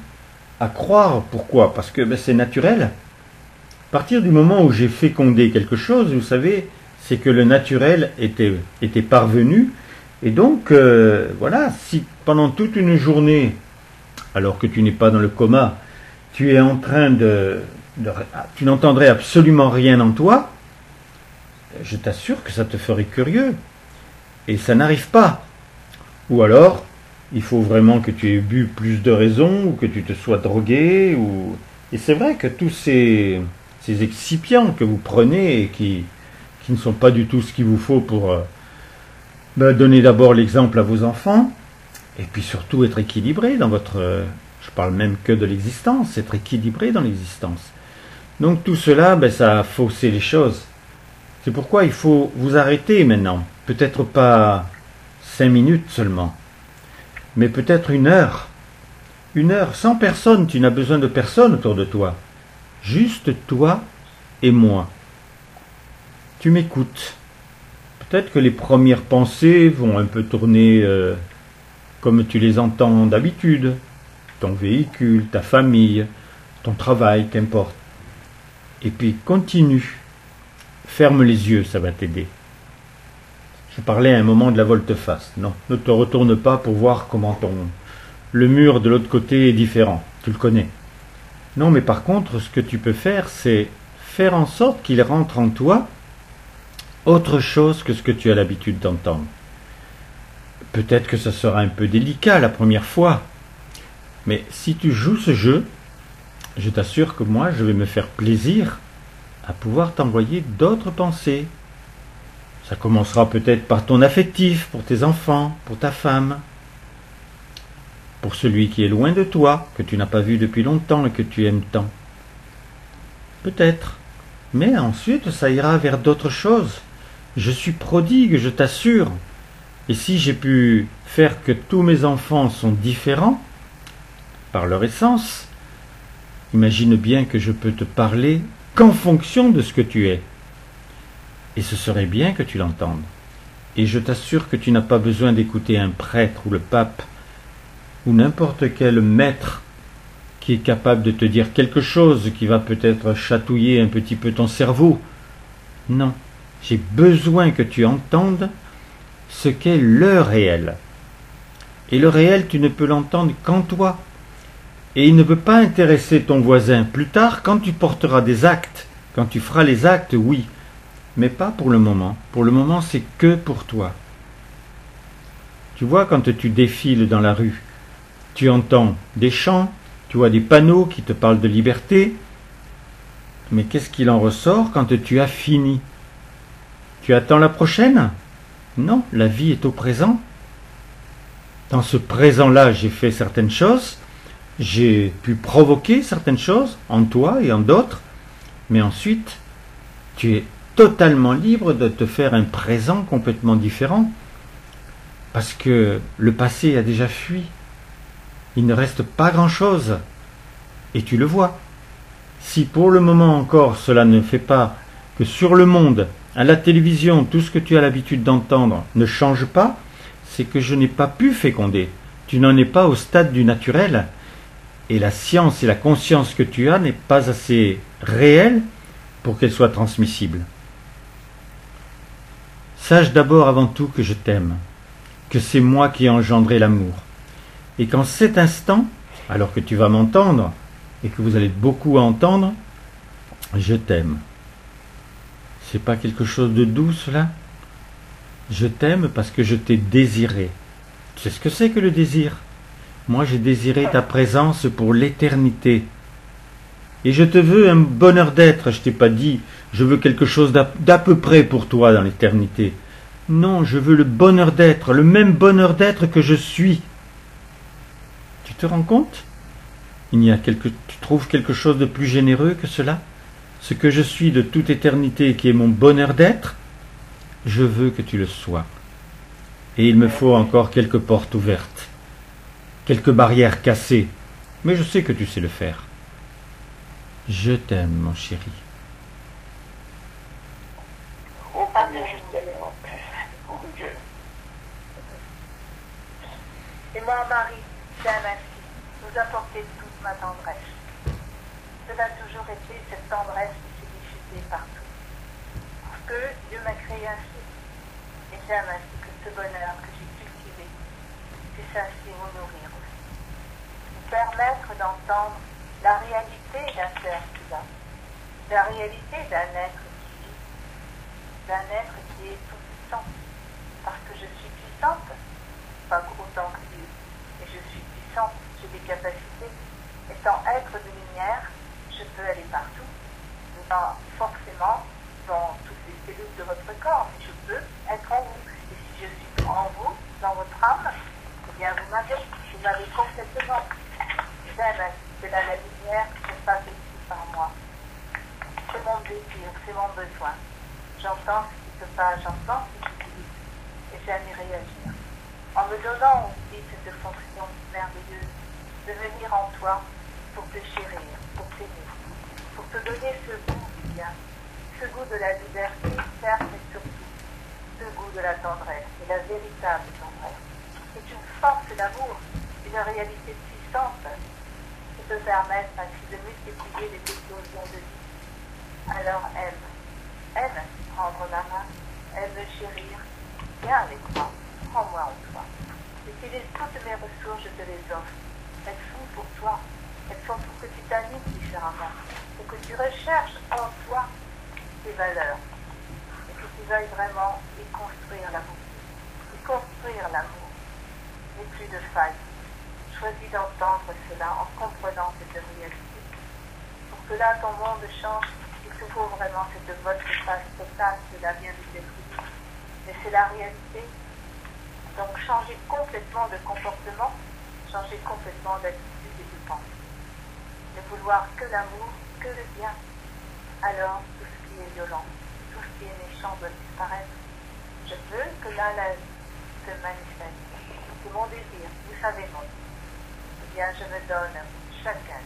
à croire. Pourquoi? Parce que c'est naturel. À partir du moment où j'ai fécondé quelque chose, vous savez, c'est que le naturel était parvenu. Et donc, voilà, si pendant toute une journée, alors que tu n'es pas dans le coma, tu es en train tu n'entendrais absolument rien en toi, je t'assure que ça te ferait curieux. Et ça n'arrive pas. Ou alors, il faut vraiment que tu aies bu plus de raisons, ou que tu te sois drogué, Et c'est vrai que tous ces excipients que vous prenez et qui ne sont pas du tout ce qu'il vous faut pour donner d'abord l'exemple à vos enfants, et puis surtout être équilibré dans votre... je parle même que de l'existence, être équilibré dans l'existence. Donc tout cela, ça a faussé les choses. C'est pourquoi il faut vous arrêter maintenant. Peut-être pas 5 minutes seulement, mais peut-être 1 heure. 1 heure, sans personne, tu n'as besoin de personne autour de toi. Juste toi et moi. Tu m'écoutes. Peut-être que les premières pensées vont un peu tourner comme tu les entends d'habitude. Ton véhicule, ta famille, ton travail, qu'importe. Et puis continue. Ferme les yeux, ça va t'aider. Je parlais à un moment de la volte-face. Non, ne te retourne pas pour voir comment le mur de l'autre côté est différent. Tu le connais. Non, mais par contre, ce que tu peux faire, c'est faire en sorte qu'il rentre en toi autre chose que ce que tu as l'habitude d'entendre. Peut-être que ça sera un peu délicat la première fois, mais si tu joues ce jeu, je t'assure que moi, je vais me faire plaisir à pouvoir t'envoyer d'autres pensées. Ça commencera peut-être par ton affectif, pour tes enfants, pour ta femme, pour celui qui est loin de toi, que tu n'as pas vu depuis longtemps et que tu aimes tant. Peut-être. Mais ensuite, ça ira vers d'autres choses. Je suis prodigue, je t'assure. Et si j'ai pu faire que tous mes enfants sont différents, par leur essence, imagine bien que je peux te parler qu'en fonction de ce que tu es. Et ce serait bien que tu l'entendes. Et je t'assure que tu n'as pas besoin d'écouter un prêtre ou le pape ou n'importe quel maître qui est capable de te dire quelque chose qui va peut-être chatouiller un petit peu ton cerveau. Non, j'ai besoin que tu entendes ce qu'est le réel. Et le réel, tu ne peux l'entendre qu'en toi. Et il ne peut pas intéresser ton voisin. Plus tard, quand tu porteras des actes, quand tu feras les actes, oui. Mais pas pour le moment. Pour le moment, c'est que pour toi. Tu vois, quand tu défiles dans la rue, tu entends des chants, tu vois des panneaux qui te parlent de liberté. Mais qu'est-ce qu'il en ressort quand tu as fini? Tu attends la prochaine? Non, la vie est au présent. Dans ce présent-là, j'ai fait certaines choses. J'ai pu provoquer certaines choses en toi et en d'autres, mais ensuite, tu es totalement libre de te faire un présent complètement différent, parce que le passé a déjà fui. Il ne reste pas grand-chose, et tu le vois. Si pour le moment encore cela ne fait pas que sur le monde, à la télévision, tout ce que tu as l'habitude d'entendre ne change pas, c'est que je n'ai pas pu féconder. Tu n'en es pas au stade du naturel. Et la science et la conscience que tu as n'est pas assez réelle pour qu'elle soit transmissible. Sache d'abord avant tout que je t'aime, que c'est moi qui ai engendré l'amour, et qu'en cet instant, alors que tu vas m'entendre, et que vous allez beaucoup entendre, je t'aime. C'est pas quelque chose de doux cela? Je t'aime parce que je t'ai désiré. Tu sais ce que c'est que le désir? Moi, j'ai désiré ta présence pour l'éternité. Et je te veux un bonheur d'être. Je t'ai pas dit, je veux quelque chose d'à peu près pour toi dans l'éternité. Non, je veux le bonheur d'être, le même bonheur d'être que je suis. Tu te rends compte? Tu trouves quelque chose de plus généreux que cela? Ce que je suis de toute éternité, qui est mon bonheur d'être, je veux que tu le sois. Et il me faut encore quelques portes ouvertes. Quelques barrières cassées, mais je sais que tu sais le faire. Je t'aime, mon chéri.
Au passage,
pour Dieu.
Et moi, Marie, j'aime ainsi vous apporter toute ma tendresse. Cela a toujours été cette tendresse qui s'est diffusée partout. Parce que Dieu m'a créé ainsi. Et j'aime ainsi que ce bonheur que j'ai cultivé puisse ainsi vous nourrir aussi. Vous permettre d'entendre la réalité d'un cœur qui bat, la réalité d'un être qui vit, d'un être qui est tout puissant. Parce que je suis puissante, pas autant que Dieu, et je suis puissante, j'ai des capacités. Étant être de lumière, je peux aller partout, pas forcément dans toutes les cellules de votre corps, mais je peux être en vous. Et si je suis en vous, dans votre âme, eh bien vous m'avez complètement. J'aime que la lumière se fasse ici par moi. C'est mon désir, c'est mon besoin. J'entends ce qui se passe, j'entends ce qui se dit, et j'aime y réagir. En me donnant aussi cette fonction merveilleuse de venir en toi pour te chérir, pour t'aimer, pour te donner ce goût du bien, ce goût de la liberté, certes, mais surtout ce goût de la tendresse, et la véritable tendresse. C'est une force d'amour, une réalité puissante qui te permet ainsi de multiplier les explosions de vie. Alors aime prendre ma main, aime me chérir, viens avec moi, prends-moi en toi. Utilise toutes mes ressources, je te les offre. Elles sont pour toi, elles sont pour que tu t'animes différemment, pour que tu recherches en toi tes valeurs, et que tu veuilles vraiment y construire la beauté, y construire l'amour, mais plus de failles. Choisis d'entendre cela en comprenant cette réalité. Pour que là, ton monde change, il te faut vraiment cette votre face totale, cela vient de t'être dit. Mais c'est la réalité. Donc changer complètement de comportement, changer complètement d'attitude et de pensée. Ne vouloir que l'amour, que le bien. Alors tout ce qui est violent, tout ce qui est méchant doit disparaître. Je veux que là la vie se manifeste. C'est mon désir, vous savez mon. Eh bien je me donne chacun.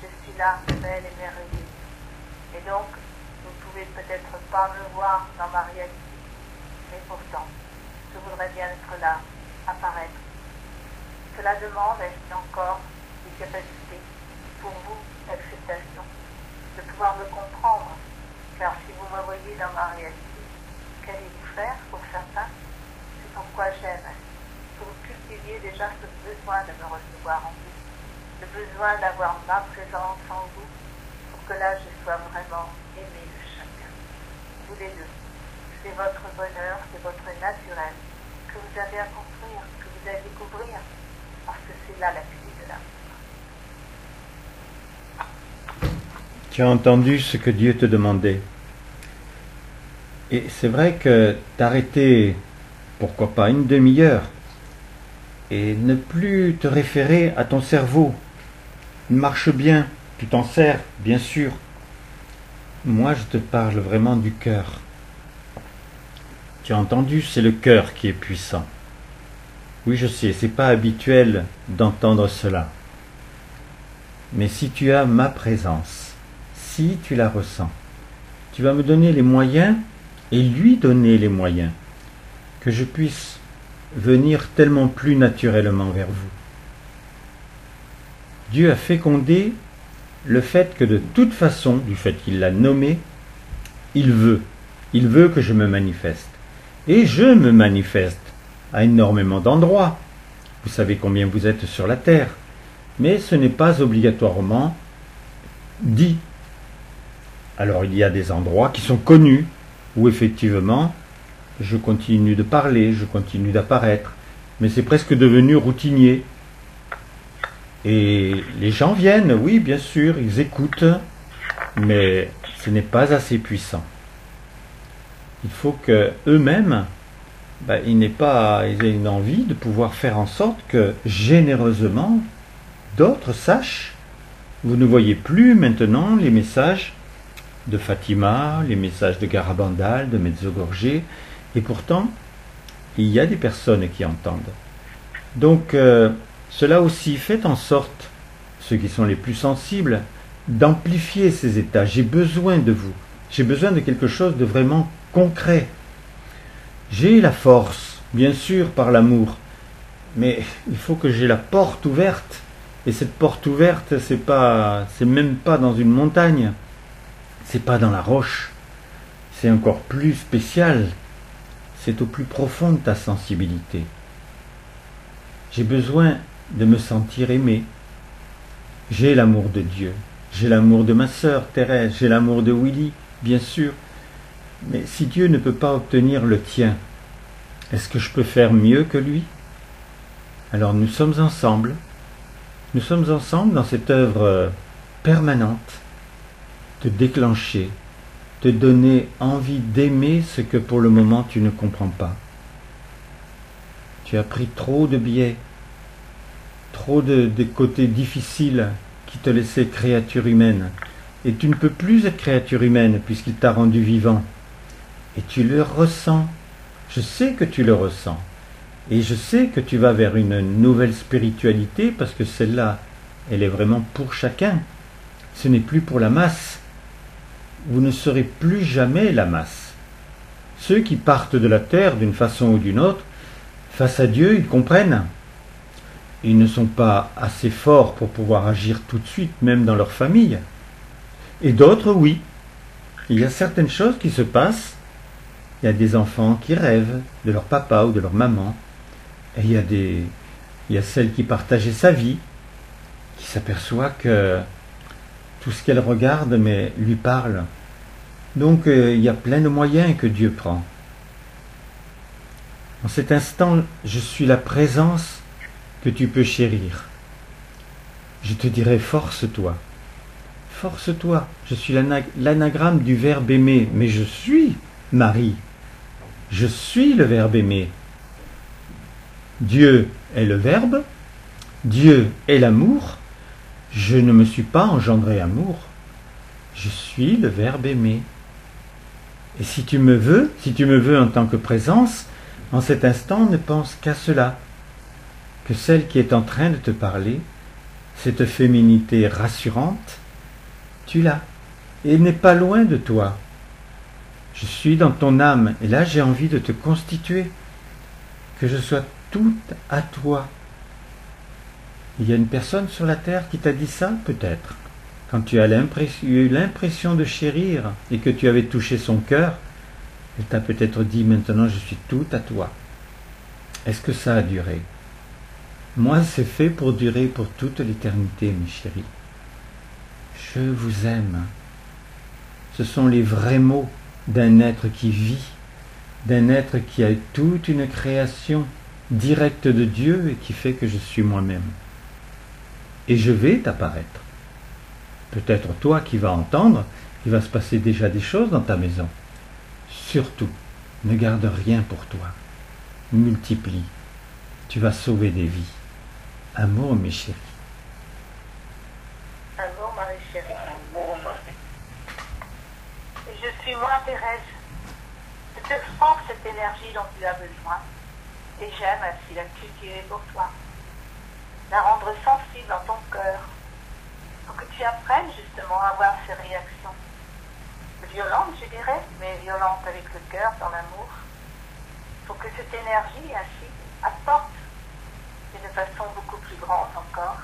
Je suis là, belle et merveilleuse. Et donc, vous ne pouvez peut-être pas me voir dans ma réalité, mais pourtant, je voudrais bien être là, apparaître. Cela demande ainsi encore des capacités pour vous, l'acceptation, de pouvoir me comprendre. Car si vous me voyez dans ma réalité, qu'allez-vous faire pour certains? C'est pourquoi j'aime. Que vous cultiviez déjà ce besoin de me recevoir en vous, le besoin d'avoir ma présence en vous, pour que là je sois vraiment aimé de chacun. Vous les deux. C'est votre bonheur, c'est votre naturel que vous avez à construire, que vous allez découvrir, parce que c'est là la clé de l'amour.
Tu as entendu ce que Dieu te demandait. Et c'est vrai que t'arrêter, pourquoi pas une demi-heure, et ne plus te référer à ton cerveau. Il marche bien, tu t'en sers, bien sûr. Moi, je te parle vraiment du cœur. Tu as entendu, c'est le cœur qui est puissant. Oui, je sais, c'est pas habituel d'entendre cela. Mais si tu as ma présence, si tu la ressens, tu vas me donner les moyens et lui donner les moyens que je puisse venir tellement plus naturellement vers vous. Dieu a fécondé le fait que de toute façon, du fait qu'il l'a nommé, il veut que je me manifeste. Et je me manifeste à énormément d'endroits. Vous savez combien vous êtes sur la terre. Mais ce n'est pas obligatoirement dit. Alors il y a des endroits qui sont connus, où effectivement, je continue de parler, je continue d'apparaître, mais c'est presque devenu routinier. Et les gens viennent, oui, bien sûr, ils écoutent, mais ce n'est pas assez puissant. Il faut qu'eux-mêmes, ils aient une envie de pouvoir faire en sorte que, généreusement, d'autres sachent. Vous ne voyez plus maintenant les messages de Fatima, les messages de Garabandal, de Medjugorje, et pourtant, il y a des personnes qui entendent. Donc, cela aussi, faites en sorte, ceux qui sont les plus sensibles, d'amplifier ces états. J'ai besoin de vous. J'ai besoin de quelque chose de vraiment concret. J'ai la force, bien sûr, par l'amour, mais il faut que j'ai la porte ouverte. Et cette porte ouverte, c'est même pas dans une montagne, c'est pas dans la roche, c'est encore plus spécial, c'est au plus profond de ta sensibilité. J'ai besoin de me sentir aimé. J'ai l'amour de Dieu, j'ai l'amour de ma sœur Thérèse, j'ai l'amour de Willy, bien sûr. Mais si Dieu ne peut pas obtenir le tien, est-ce que je peux faire mieux que lui? Alors nous sommes ensemble dans cette œuvre permanente, te déclencher, te donner envie d'aimer ce que pour le moment tu ne comprends pas. Tu as pris trop de biais, trop de côtés difficiles qui te laissaient créature humaine. Et tu ne peux plus être créature humaine puisqu'il t'a rendu vivant. Et tu le ressens. Je sais que tu le ressens. Et je sais que tu vas vers une nouvelle spiritualité parce que celle-là, elle est vraiment pour chacun. Ce n'est plus pour la masse. Vous ne serez plus jamais la masse. Ceux qui partent de la terre d'une façon ou d'une autre, face à Dieu, ils comprennent. Ils ne sont pas assez forts pour pouvoir agir tout de suite, même dans leur famille. Et d'autres, oui. Il y a certaines choses qui se passent. Il y a des enfants qui rêvent de leur papa ou de leur maman. Et il y a celle qui partageait sa vie, qui s'aperçoit que tout ce qu'elle regarde mais lui parle. Donc il y a plein de moyens que Dieu prend. En cet instant, je suis la présence que tu peux chérir. Je te dirai force-toi. Force-toi. Je suis l'anagramme du verbe aimer, mais je suis Marie. Je suis le verbe aimer. Dieu est le verbe, Dieu est l'amour, je ne me suis pas engendré amour, je suis le verbe aimer. Et si tu me veux en tant que présence, en cet instant ne pense qu'à cela, que celle qui est en train de te parler, cette féminité rassurante, tu l'as, et elle n'est pas loin de toi. Je suis dans ton âme, et là j'ai envie de te constituer, que je sois tout à toi. Il y a une personne sur la terre qui t'a dit ça, peut-être. Quand tu as eu l'impression de chérir et que tu avais touché son cœur, elle t'a peut-être dit maintenant je suis tout à toi. Est-ce que ça a duré? Moi, c'est fait pour durer pour toute l'éternité, mes chéris. Je vous aime. Ce sont les vrais mots d'un être qui vit, d'un être qui a toute une création directe de Dieu et qui fait que je suis moi-même. Et je vais t'apparaître. Peut-être toi qui vas entendre, il va se passer déjà des choses dans ta maison. Surtout, ne garde rien pour toi. Multiplie. Tu vas sauver des vies. Amour, mes chéris.
Amour, Marie chérie.
Amour, Marie.
Je suis moi, Thérèse. Je te sens cette énergie dont tu as besoin. Et j'aime ainsi la cultiver pour toi. La rendre sensible dans ton cœur. Pour que tu apprennes justement à avoir ces réactions. Violentes, je dirais, mais violentes avec le cœur, dans l'amour. Pour que cette énergie ainsi apporte d'une façon beaucoup plus grande encore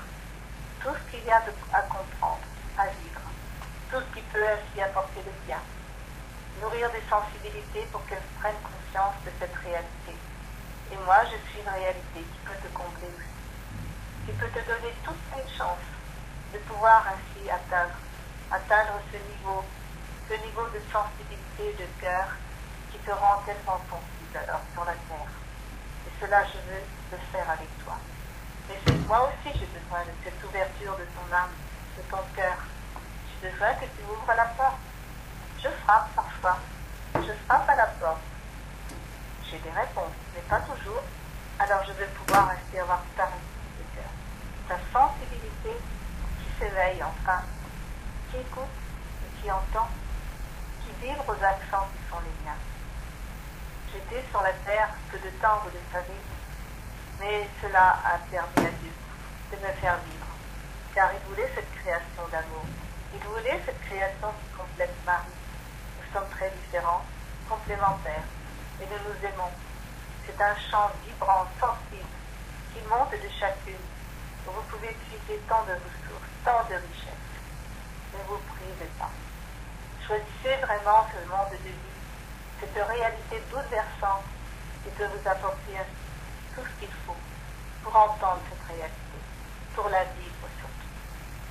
tout ce qu'il y a à comprendre, à vivre. Tout ce qui peut ainsi apporter le bien. Nourrir des sensibilités pour qu'elles prennent conscience de cette réalité. Et moi, je suis une réalité qui peut te combler aussi. Qui peut te donner toute une chance de pouvoir ainsi atteindre ce niveau de sensibilité, de cœur qui te rend tellement sensible alors sur la terre. Et cela, je veux le faire avec toi. Mais moi aussi, j'ai besoin de cette ouverture de ton âme, de ton cœur. J'ai besoin que tu ouvres la porte. Je frappe parfois. Je frappe à la porte. J'ai des réponses, mais pas toujours. Alors je veux pouvoir ainsi avoir ta réponse de cœur. Ta sensibilité qui s'éveille enfin, qui écoute et qui entend, qui vibre aux accents qui sont les miens. J'étais sur la terre que de temps, vous le savez, mais cela a permis à Dieu de me faire vivre, car il voulait cette création d'amour. Il voulait cette création qui complète Marie. Nous sommes très différents, complémentaires, et nous nous aimons. C'est un chant vibrant, sensible, qui monte de chacune, où vous pouvez puiser tant de ressources, tant de richesses. Ne vous privez pas. Choisissez vraiment ce monde de vie, cette réalité bouleversante qui peut vous apporter tout ce qu'il faut pour entendre cette réalité, pour la vivre surtout,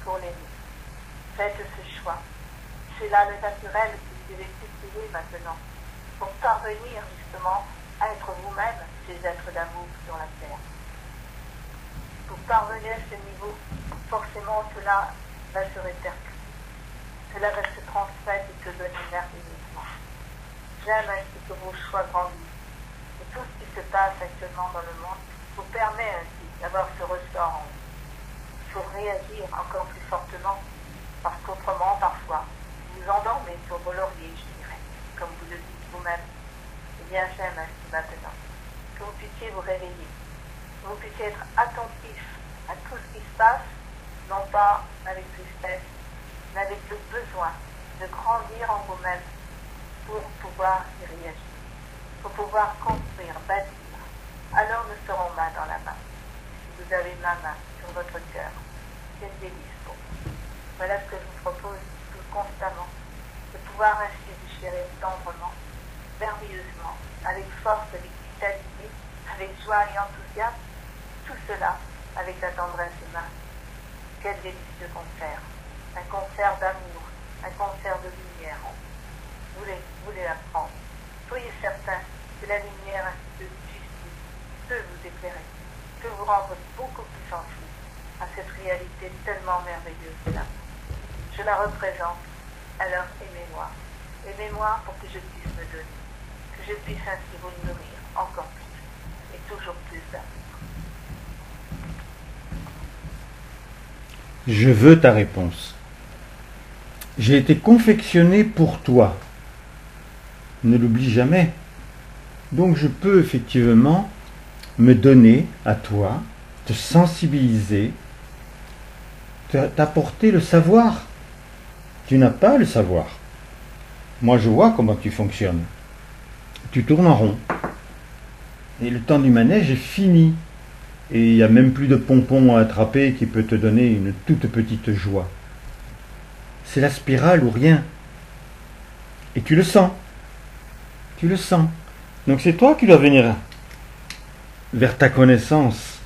pour l'aimer. Faites ce choix. C'est là le naturel que vous devez cultiver maintenant, pour parvenir justement à être vous-même ces êtres d'amour sur la terre. Pour parvenir à ce niveau, forcément cela va se répercuter. Cela va se transmettre et se donner merveilleusement. J'aime ainsi que vos choix grandissent. Et tout ce qui se passe actuellement dans le monde vous permet ainsi d'avoir ce ressort en vous. Il faut réagir encore plus fortement, parce qu'autrement, parfois, vous vous endormez sur vos lauriers, je dirais, comme vous le dites vous-même. Eh bien, j'aime ainsi maintenant que vous puissiez vous réveiller, que vous puissiez être attentif à tout ce qui se passe, non pas avec tristesse, mais avec le besoin de grandir en vous-même pour pouvoir y réagir, pour pouvoir construire, bâtir. Alors nous serons main dans la main. Si vous avez ma main sur votre cœur, quel délice pour vous. Voilà ce que je vous propose tout constamment, de pouvoir ainsi vous chérir tendrement, merveilleusement, avec force, avec vitalité, avec joie et enthousiasme, tout cela avec la tendresse humaine. Quel délicieux concert, un concert d'amour, un concert de lumière. Vous voulez l'apprendre. Soyez certain que la lumière ainsi de justice peut vous éclairer, peut vous rendre beaucoup plus sensible à cette réalité tellement merveilleuse de l'amour. Je la représente, alors aimez-moi. Aimez-moi pour que je puisse me donner, que je puisse ainsi vous nourrir encore plus et toujours plus d'amour.
Je veux ta réponse. J'ai été confectionné pour toi. Ne l'oublie jamais. Donc je peux effectivement me donner à toi, te sensibiliser, t'apporter le savoir. Tu n'as pas le savoir. Moi je vois comment tu fonctionnes. Tu tournes en rond. Et le temps du manège est fini. Et il n'y a même plus de pompon à attraper qui peut te donner une toute petite joie. C'est la spirale ou rien. Et tu le sens. Tu le sens. Donc c'est toi qui dois venir vers ta connaissance.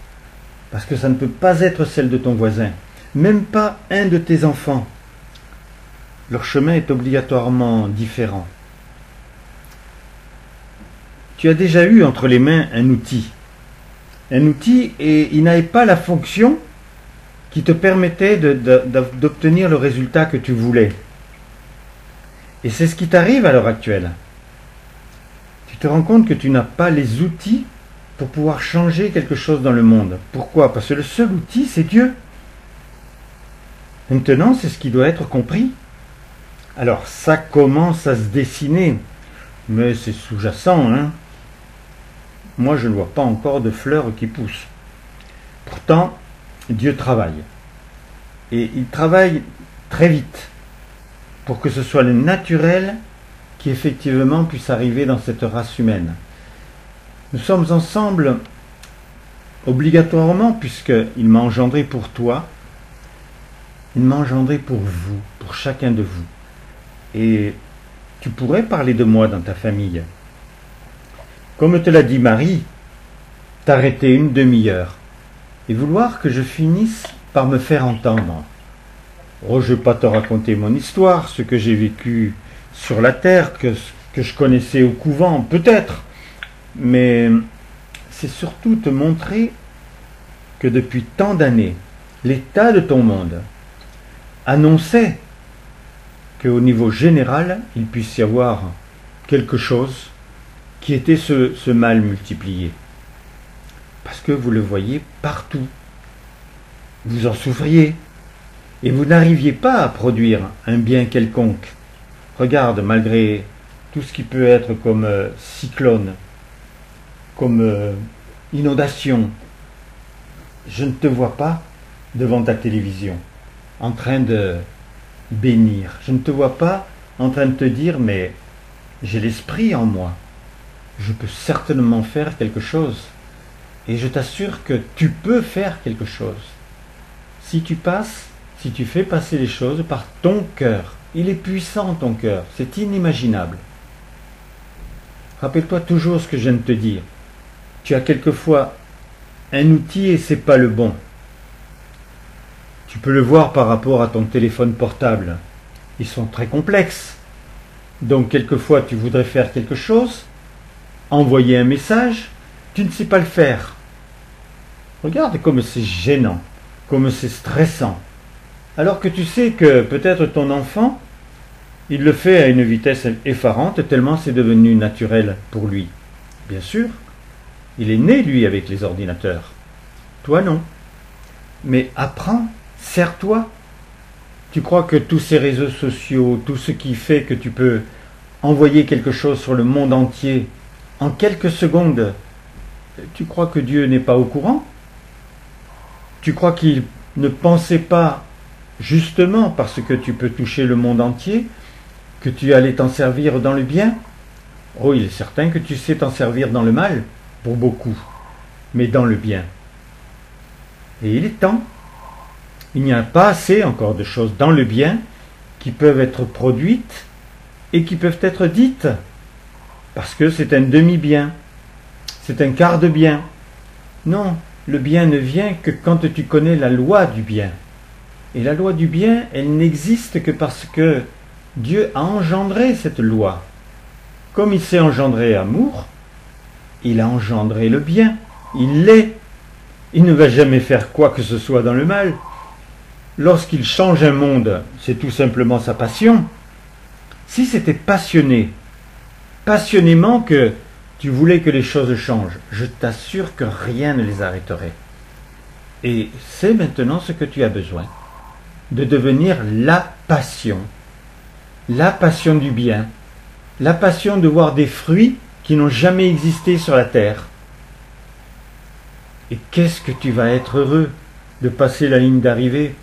Parce que ça ne peut pas être celle de ton voisin. Même pas un de tes enfants. Leur chemin est obligatoirement différent. Tu as déjà eu entre les mains un outil. Un outil et il n'avait pas la fonction qui te permettait d'obtenir le résultat que tu voulais. Et c'est ce qui t'arrive à l'heure actuelle. Tu te rends compte que tu n'as pas les outils pour pouvoir changer quelque chose dans le monde. Pourquoi? Parce que le seul outil, c'est Dieu. Maintenant, c'est ce qui doit être compris. Alors, ça commence à se dessiner, mais c'est sous-jacent, hein. Moi, je ne vois pas encore de fleurs qui poussent. Pourtant, Dieu travaille. Et il travaille très vite pour que ce soit le naturel qui effectivement puisse arriver dans cette race humaine. Nous sommes ensemble obligatoirement puisqu'il m'a engendré pour toi, il m'a engendré pour vous, pour chacun de vous. Et tu pourrais parler de moi dans ta famille. Comme te l'a dit Marie, t'arrêter une demi-heure et vouloir que je finisse par me faire entendre. Oh, je ne vais pas te raconter mon histoire, ce que j'ai vécu sur la terre, que je connaissais au couvent, peut-être, mais c'est surtout te montrer que depuis tant d'années, l'état de ton monde annonçait qu'au niveau général, il puisse y avoir quelque chose qui était ce mal multiplié. Parce que vous le voyez partout. Vous en souffriez. Et vous n'arriviez pas à produire un bien quelconque. Regarde, malgré tout ce qui peut être comme cyclone, comme inondation, je ne te vois pas devant ta télévision, en train de bénir. Je ne te vois pas en train de te dire, mais j'ai l'esprit en moi. je peux certainement faire quelque chose. Et je t'assure que tu peux faire quelque chose. Si tu fais passer les choses par ton cœur, il est puissant ton cœur, c'est inimaginable. Rappelle-toi toujours ce que je viens de te dire. Tu as quelquefois un outil et c'est pas le bon. Tu peux le voir par rapport à ton téléphone portable. Ils sont très complexes. Donc quelquefois tu voudrais faire quelque chose, envoyer un message, tu ne sais pas le faire. Regarde comme c'est gênant, comme c'est stressant. Alors que tu sais que peut-être ton enfant, il le fait à une vitesse effarante tellement c'est devenu naturel pour lui. Bien sûr, il est né lui avec les ordinateurs. Toi non. Mais apprends, sers-toi. Tu crois que tous ces réseaux sociaux, tout ce qui fait que tu peux envoyer quelque chose sur le monde entier en quelques secondes, tu crois que Dieu n'est pas au courant? Tu crois qu'il ne pensait pas, justement parce que tu peux toucher le monde entier, que tu allais t'en servir dans le bien? Oh, il est certain que tu sais t'en servir dans le mal, pour beaucoup, mais dans le bien. Et il est temps. Il n'y a pas assez encore de choses dans le bien qui peuvent être produites et qui peuvent être dites. Parce que c'est un demi-bien. C'est un quart de bien. Non, le bien ne vient que quand tu connais la loi du bien. Et la loi du bien, elle n'existe que parce que Dieu a engendré cette loi. Comme il s'est engendré amour, il a engendré le bien. Il l'est. Il ne va jamais faire quoi que ce soit dans le mal. Lorsqu'il change un monde, c'est tout simplement sa passion. Si c'était passionnément que tu voulais que les choses changent, je t'assure que rien ne les arrêterait. Et c'est maintenant ce que tu as besoin, de devenir la passion du bien, la passion de voir des fruits qui n'ont jamais existé sur la terre. Et qu'est-ce que tu vas être heureux de passer la ligne d'arrivée.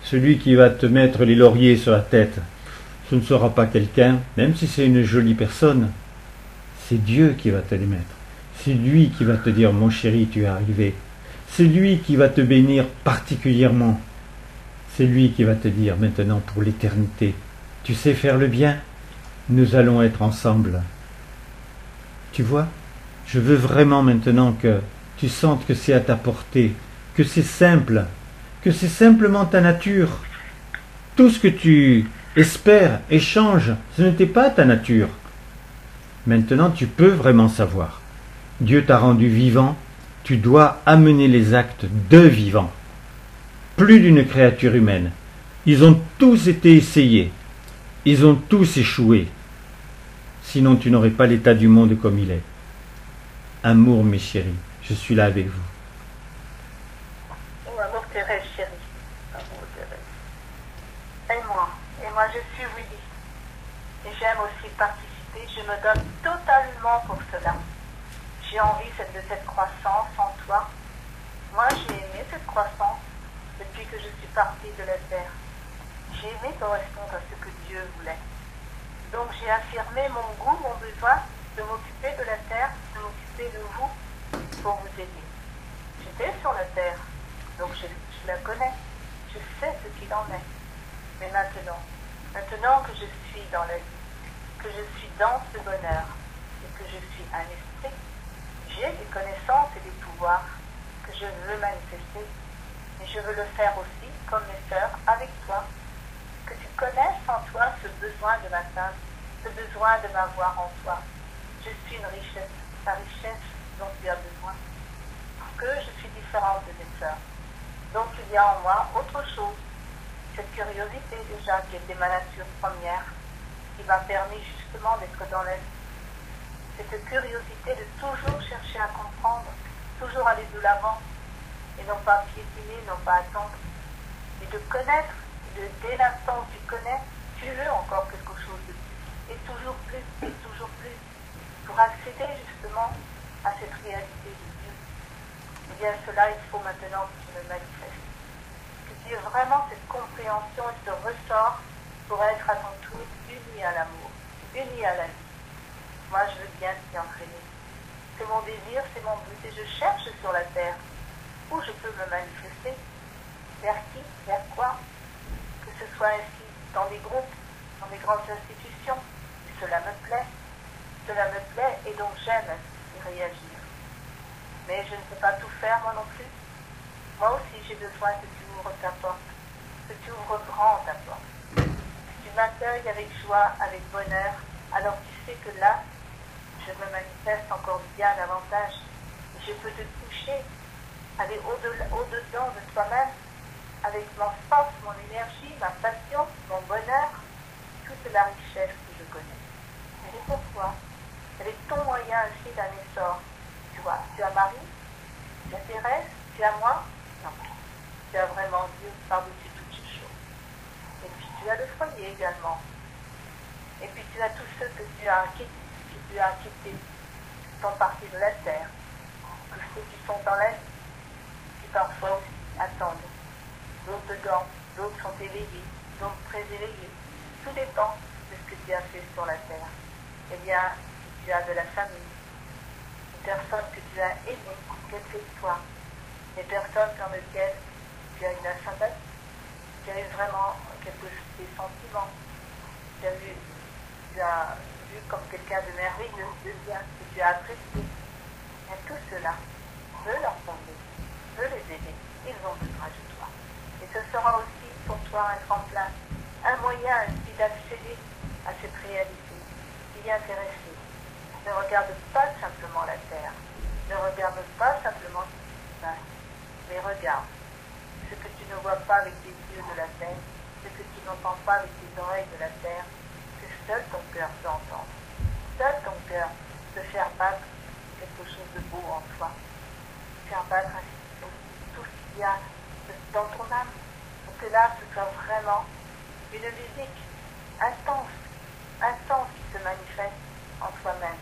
Celui qui va te mettre les lauriers sur la tête, ce ne sera pas quelqu'un, même si c'est une jolie personne. C'est Dieu qui va te les mettre. C'est lui qui va te dire, mon chéri, tu es arrivé. C'est lui qui va te bénir particulièrement. C'est lui qui va te dire, maintenant pour l'éternité, tu sais faire le bien, nous allons être ensemble. Tu vois, je veux vraiment maintenant que tu sentes que c'est à ta portée, que c'est simple, que c'est simplement ta nature. Tout ce que tu espères, échanges, ce n'était pas ta nature. Maintenant, tu peux vraiment savoir. Dieu t'a rendu vivant, tu dois amener les actes de vivant. Plus d'une créature humaine. Ils ont tous été essayés. Ils ont tous échoué. Sinon, tu n'aurais pas l'état du monde comme il est. Amour, mes chéris, je suis là avec vous.
Amour Thérèse, chérie. Amour Thérèse. Et moi je suis Willy. Et j'aime aussi participer, je me donne totalement pour cela. J'ai envie de cette croissance en toi. Moi j'ai aimé cette croissance depuis que je suis partie de la terre. J'ai aimé correspondre à ce que Dieu voulait. Donc j'ai affirmé mon goût, mon besoin de m'occuper de la terre, de m'occuper de vous pour vous aider. J'étais sur la terre. Donc je la connais, je sais ce qu'il en est. Mais maintenant que je suis dans la vie, que je suis dans ce bonheur et que je suis un esprit, j'ai des connaissances et des pouvoirs que je veux manifester. Et je veux le faire aussi, comme mes sœurs, avec toi. Que tu connaisses en toi ce besoin de m'atteindre, ce besoin de m'avoir en toi. Je suis une richesse, la richesse dont tu as besoin. Parce que je suis différente de tes sœurs. Donc il y a en moi autre chose, cette curiosité déjà qui était ma nature première, qui m'a permis justement d'être dans la vie. Cette curiosité de toujours chercher à comprendre, toujours aller de l'avant, et non pas piétiner, non pas attendre, et de connaître, dès l'instant où tu connais, tu veux encore quelque chose de plus, et toujours plus, pour accéder justement à cette réalité de Dieu. Eh bien cela, il faut maintenant que tu me manifestes. Que tu aies vraiment cette compréhension et ce ressort pour être à ton tour uni à l'amour, uni à la vie. Moi, je veux bien t'y entraîner. c'est mon désir, c'est mon but, et je cherche sur la terre où je peux me manifester. Vers qui, vers quoi? Que ce soit ainsi dans des groupes, dans des grandes institutions. Et cela me plaît, et donc j'aime y réagir. Mais je ne peux pas tout faire moi non plus. Moi aussi j'ai besoin que tu ouvres ta porte, que tu ouvres grand ta porte. Que tu m'accueilles avec joie, avec bonheur, alors tu sais que là, je me manifeste encore bien davantage. Et je peux te toucher, aller au-dedans de toi-même, avec mon force, mon énergie, ma passion, mon bonheur, toute la richesse que je connais. Elle est pour toi. Elle est ton moyen aussi d'un essor. Tu vois, tu as Marie, tu as Thérèse, tu as moi. Non, tu as vraiment Dieu par-dessus toutes ces choses. Et puis tu as le foyer également. Et puis tu as tous ceux que tu as quittés, qui sont partis de la terre. Tous ceux qui sont dans la vie, qui parfois aussi attendent. D'autres dedans, d'autres sont éveillés, d'autres très éveillés. Tout dépend de ce que tu as fait sur la terre. Eh bien, si tu as de la famille, une personne que tu as aimée, quelle que soit, des personnes dans lesquelles tu as une sympathie, tu as eu vraiment des sentiments, tu as vu comme quelqu'un de merveilleux, de bien, que tu as apprécié. Et tout cela veut leur tomber, veut les aider, ils ont besoin de toi. Et ce sera aussi pour toi un tremplin, un moyen ainsi d'accéder à cette réalité, d'y intéresser. Ne regarde pas simplement la terre, ne regarde pas simplement ce qui se passe, mais regarde ce que tu ne vois pas avec tes yeux de la terre, ce que tu n'entends pas avec tes oreilles de la terre, que seul ton cœur peut entendre. Seul ton cœur peut faire battre quelque chose de beau en toi, faire battre ainsi tout ce qu'il y a dans ton âme, pour que là ce soit vraiment une musique intense qui se manifeste en toi-même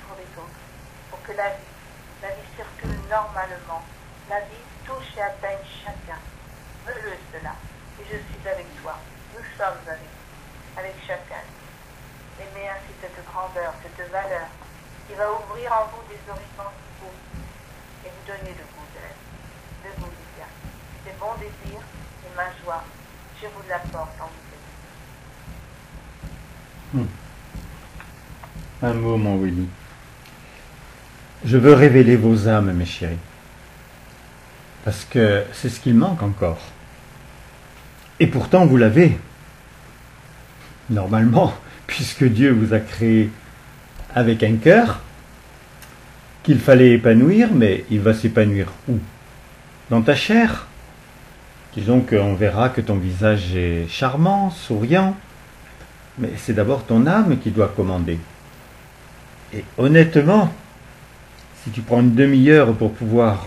pour les autres, pour que la vie circule normalement, la vie touche et atteigne chacun. Veux-le cela, et je suis avec toi, nous sommes avec chacun. Aimez ainsi cette grandeur, cette valeur, qui va ouvrir en vous des horizons nouveaux, et vous donner le goût de la vie, le goût du bien. Mes bons désirs et ma joie, je vous l'apporte en vous.
Un mot, mon Willy. Je veux révéler vos âmes, mes chéris. Parce que c'est ce qu'il manque encore. Et pourtant, vous l'avez. Normalement, puisque Dieu vous a créé avec un cœur qu'il fallait épanouir, mais il va s'épanouir où? Dans ta chair? Disons qu'on verra que ton visage est charmant, souriant, mais c'est d'abord ton âme qui doit commander. Et honnêtement, si tu prends une demi-heure pour pouvoir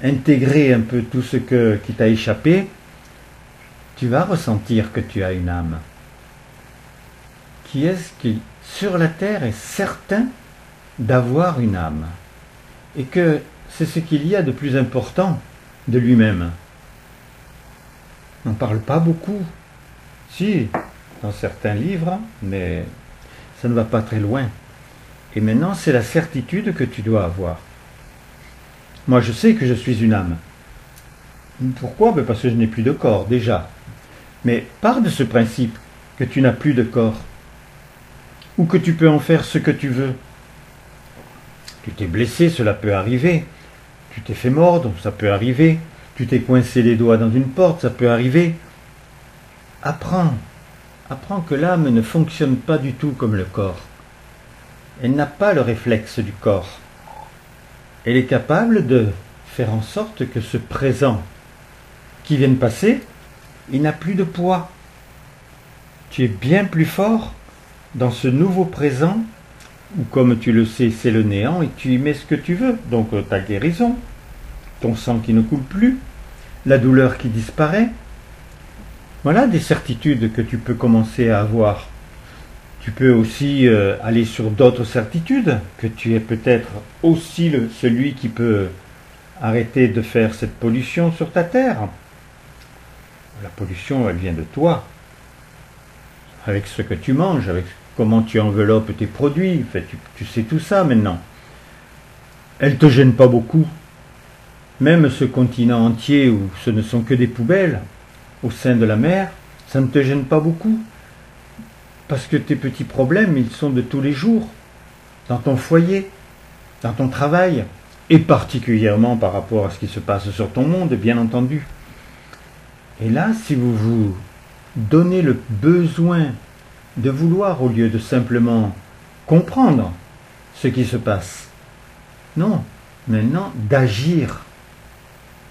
intégrer un peu tout ce qui t'a échappé, tu vas ressentir que tu as une âme. Qui est-ce qui, sur la terre, est certain d'avoir une âme? Et que c'est ce qu'il y a de plus important de lui-même. On n'en parle pas beaucoup. Si, dans certains livres, mais ça ne va pas très loin. Et maintenant, c'est la certitude que tu dois avoir. Moi, je sais que je suis une âme. Pourquoi? Parce que je n'ai plus de corps, déjà. Mais pars de ce principe que tu n'as plus de corps. Ou que tu peux en faire ce que tu veux. Tu t'es blessé, cela peut arriver. Tu t'es fait mordre, ça peut arriver. Tu t'es coincé les doigts dans une porte, ça peut arriver. Apprends. Apprends que l'âme ne fonctionne pas du tout comme le corps. Elle n'a pas le réflexe du corps. Elle est capable de faire en sorte que ce présent qui vient de passer, il n'a plus de poids. Tu es bien plus fort dans ce nouveau présent où, comme tu le sais, c'est le néant et tu y mets ce que tu veux. Donc ta guérison, ton sang qui ne coule plus, la douleur qui disparaît. Voilà des certitudes que tu peux commencer à avoir. Tu peux aussi aller sur d'autres certitudes, que tu es peut-être aussi celui qui peut arrêter de faire cette pollution sur ta terre. La pollution, elle vient de toi, avec ce que tu manges, avec comment tu enveloppes tes produits. En fait, tu sais tout ça maintenant. elle ne te gêne pas beaucoup. Même ce continent entier où ce ne sont que des poubelles, au sein de la mer, ça ne te gêne pas beaucoup. Parce que tes petits problèmes, ils sont de tous les jours, dans ton foyer, dans ton travail, et particulièrement par rapport à ce qui se passe sur ton monde, bien entendu. Et là, si vous vous donnez le besoin de vouloir au lieu de simplement comprendre ce qui se passe, non, maintenant d'agir.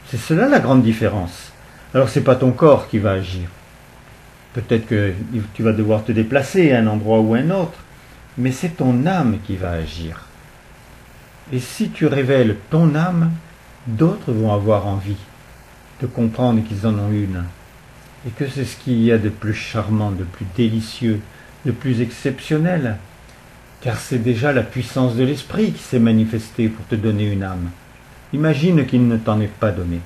C'est cela la grande différence. Alors c'est pas ton corps qui va agir. Peut-être que tu vas devoir te déplacer à un endroit ou à un autre, mais c'est ton âme qui va agir. Et si tu révèles ton âme, d'autres vont avoir envie de comprendre qu'ils en ont une. Et que c'est ce qu'il y a de plus charmant, de plus délicieux, de plus exceptionnel. Car c'est déjà la puissance de l'esprit qui s'est manifestée pour te donner une âme. Imagine qu'il ne t'en ait pas donné.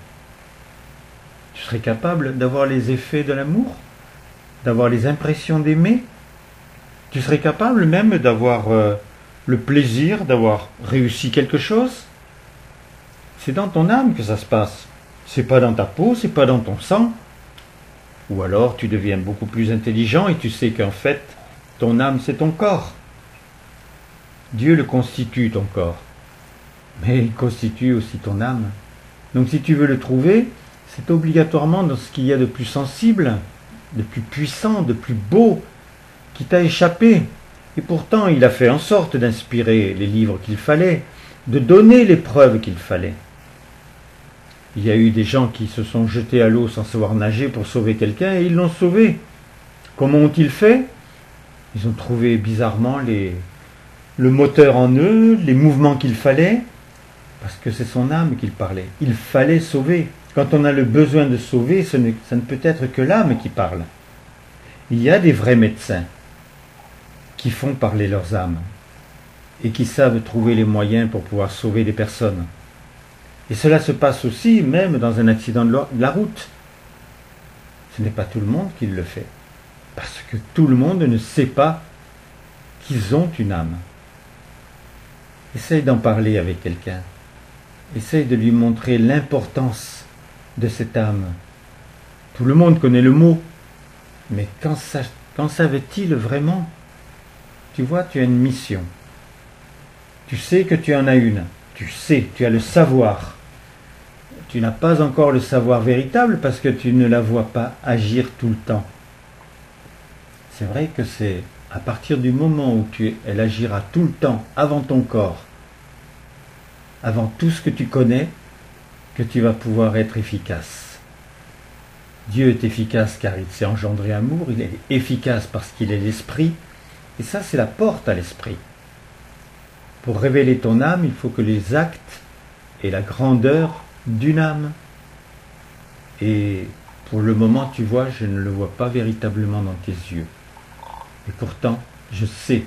Tu serais capable d'avoir les effets de l'amour, d'avoir les impressions d'aimer. Tu serais capable même d'avoir le plaisir d'avoir réussi quelque chose. C'est dans ton âme que ça se passe. C'est pas dans ta peau, c'est pas dans ton sang. Ou alors tu deviens beaucoup plus intelligent et tu sais qu'en fait, ton âme c'est ton corps. Dieu le constitue ton corps. Mais il constitue aussi ton âme. Donc si tu veux le trouver, c'est obligatoirement dans ce qu'il y a de plus sensible, de plus puissant, de plus beau, qui t'a échappé. Et pourtant, il a fait en sorte d'inspirer les livres qu'il fallait, de donner les preuves qu'il fallait. Il y a eu des gens qui se sont jetés à l'eau sans savoir nager pour sauver quelqu'un et ils l'ont sauvé. Comment ont-ils fait? Ils ont trouvé bizarrement le moteur en eux, les mouvements qu'il fallait, parce que c'est son âme qu'il parlait. Il fallait sauver. Quand on a le besoin de sauver, ça ne peut être que l'âme qui parle. Il y a des vrais médecins qui font parler leurs âmes et qui savent trouver les moyens pour pouvoir sauver des personnes. Et cela se passe aussi même dans un accident de la route. Ce n'est pas tout le monde qui le fait, parce que tout le monde ne sait pas qu'ils ont une âme. Essaye d'en parler avec quelqu'un. Essaye de lui montrer l'importance de cette âme. Tout le monde connaît le mot, mais qu'en savait-il vraiment? Tu vois, tu as une mission. Tu sais que tu en as une. Tu sais, tu as le savoir. Tu n'as pas encore le savoir véritable parce que tu ne la vois pas agir tout le temps. C'est vrai que c'est à partir du moment où elle agira tout le temps avant ton corps, avant tout ce que tu connais, que tu vas pouvoir être efficace. Dieu est efficace car il s'est engendré amour, il est efficace parce qu'il est l'esprit, et ça c'est la porte à l'esprit. Pour révéler ton âme, il faut que les actes aient la grandeur d'une âme. Et pour le moment, tu vois, je ne le vois pas véritablement dans tes yeux. Et pourtant, je sais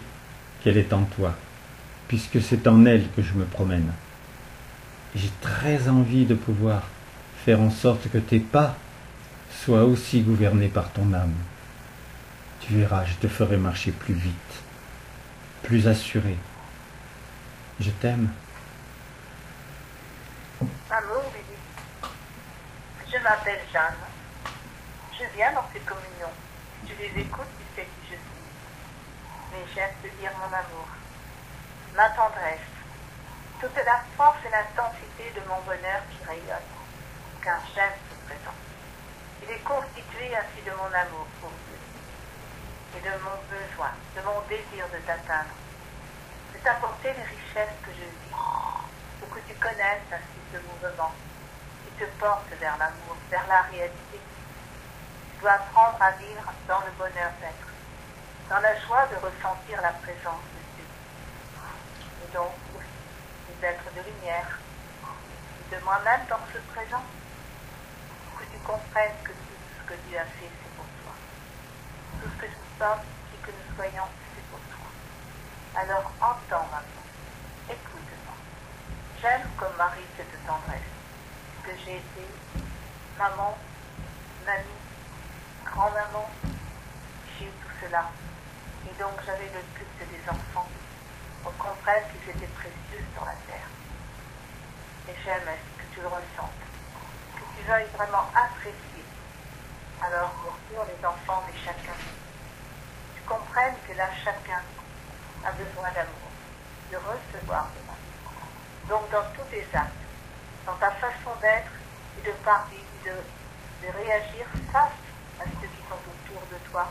qu'elle est en toi, puisque c'est en elle que je me promène. J'ai très envie de pouvoir faire en sorte que tes pas soient aussi gouvernés par ton âme. Tu verras, je te ferai marcher plus vite, plus assuré. Je t'aime.
Amour, Billy. Je m'appelle Jeanne. Je viens dans ces communions. Tu les écoutes, tu sais qui je suis. Mais j'aime te dire mon amour, ma tendresse, toute la force et l'intensité de mon bonheur qui rayonne, car j'aime ce présent. Il est constitué ainsi de mon amour pour Dieu, et de mon besoin, de mon désir de t'atteindre, de t'apporter les richesses que je vis, pour que tu connaisses ainsi ce mouvement qui te porte vers l'amour, vers la réalité. Tu dois apprendre à vivre dans le bonheur d'être, dans la joie de ressentir la présence de Dieu, et donc aussi des êtres de lumière, et de moi-même dans ce présent, pour que tu comprennes que tout ce que Dieu a fait, c'est pour toi. Tout ce que nous sommes et que nous soyons, c'est pour toi. Alors entends maintenant, écoute-moi. J'aime comme Marie cette tendresse, que j'ai été maman, mamie, grand-maman, j'ai eu tout cela. Et donc j'avais le culte des enfants, pour comprendre qu'ils étaient précieux sur la terre. j'aime que tu le ressentes, que tu veuilles vraiment apprécier. Alors, bien sûr, les enfants, mais chacun, tu comprennes que là, chacun a besoin d'amour, de recevoir de l'amour. Donc, dans tous tes actes, dans ta façon d'être et de parler, de réagir face à ceux qui sont autour de toi,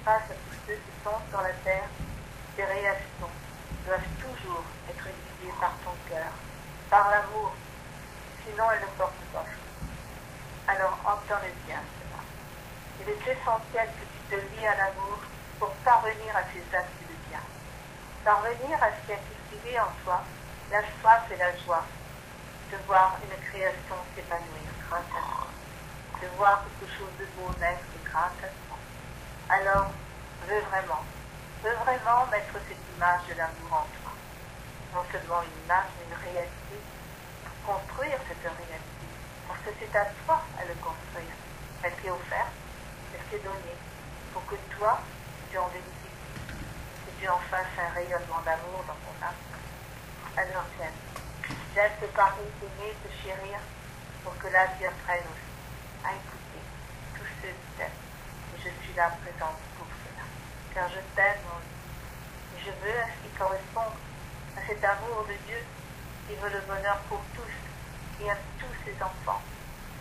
face à tous ceux qui sont sur la terre, tes réactions doivent toujours être guidées par ton cœur, par l'amour, sinon elles ne portent pas fruit. Alors entends-le bien cela. Il est essentiel que tu te lies à l'amour pour parvenir à ces actes de bien, parvenir à ce qui a cultivé en toi la soif et la joie de voir une création s'épanouir grâce à toi, de voir quelque chose de beau naître grâce à toi. Alors, veux vraiment mettre cette image de l'amour en toi. Non seulement une image, mais une réalité, pour construire cette réalité. Parce que c'est à toi à le construire. Elle t'est offerte, elle t'est donnée, pour que toi, tu en bénéficies, que tu en fasses un rayonnement d'amour dans ton âme. Alors j'aime te parler, t'aimer, te chérir, pour que là tu apprennes aussi à écouter tous ceux qui t'aiment. Et je suis là présente pour cela. Car je t'aime, mon Dieu. Et je veux ainsi correspondre à cet amour de Dieu qui veut le bonheur pour tous et à tous ses enfants.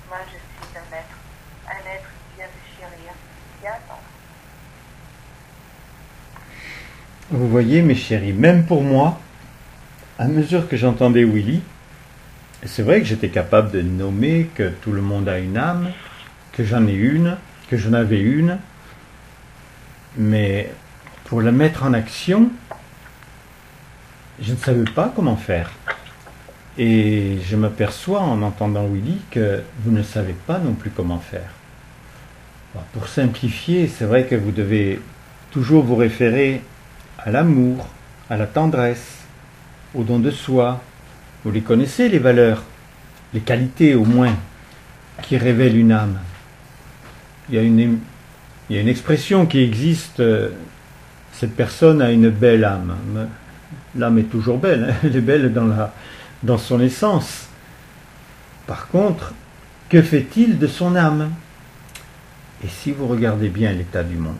Moi, je suis un être qui vient te chérir, qui attend.
Vous voyez, mes chéris, même pour moi, à mesure que j'entendais Willy, c'est vrai que j'étais capable de nommer que tout le monde a une âme, que j'en ai une, que j'en avais une, mais pour la mettre en action, je ne savais pas comment faire. Et je m'aperçois en entendant Willy que vous ne savez pas non plus comment faire. Alors, pour simplifier, c'est vrai que vous devez toujours vous référer à l'amour, à la tendresse, au don de soi. Vous les connaissez, les valeurs, les qualités au moins, qui révèlent une âme. Il y a une expression qui existe, cette personne a une belle âme. L'âme est toujours belle, hein, elle est belle dans son essence. Par contre, que fait-il de son âme? Et si vous regardez bien l'état du monde,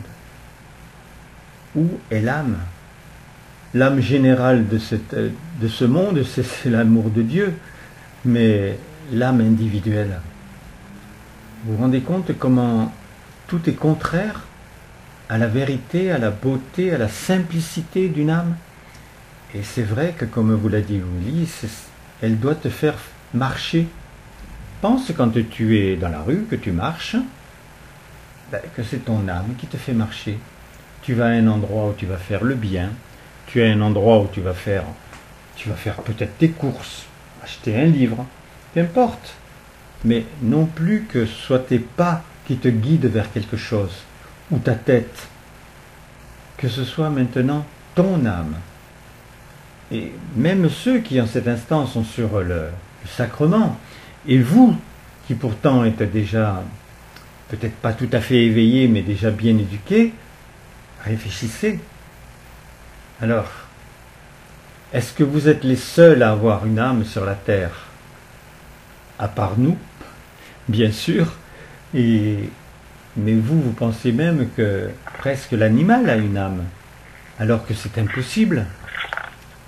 où est l'âme? L'âme générale de ce monde, c'est l'amour de Dieu, mais l'âme individuelle. Vous vous rendez compte comment tout est contraire à la vérité, à la beauté, à la simplicité d'une âme? Et c'est vrai que, comme vous l'a dit Willy, elle doit te faire marcher. Pense quand tu es dans la rue, que tu marches, que c'est ton âme qui te fait marcher. Tu vas à un endroit où tu vas faire le bien, tu as un endroit où tu vas faire peut-être tes courses, acheter un livre, qu'importe. Mais non plus que ce soit tes pas qui te guident vers quelque chose, ou ta tête. Que ce soit maintenant ton âme. Et même ceux qui en cet instant sont sur le sacrement, et vous qui pourtant êtes déjà peut-être pas tout à fait éveillés, mais déjà bien éduqués, réfléchissez. Alors, est-ce que vous êtes les seuls à avoir une âme sur la terre? À part nous, bien sûr, mais vous pensez même que presque l'animal a une âme, alors que c'est impossible.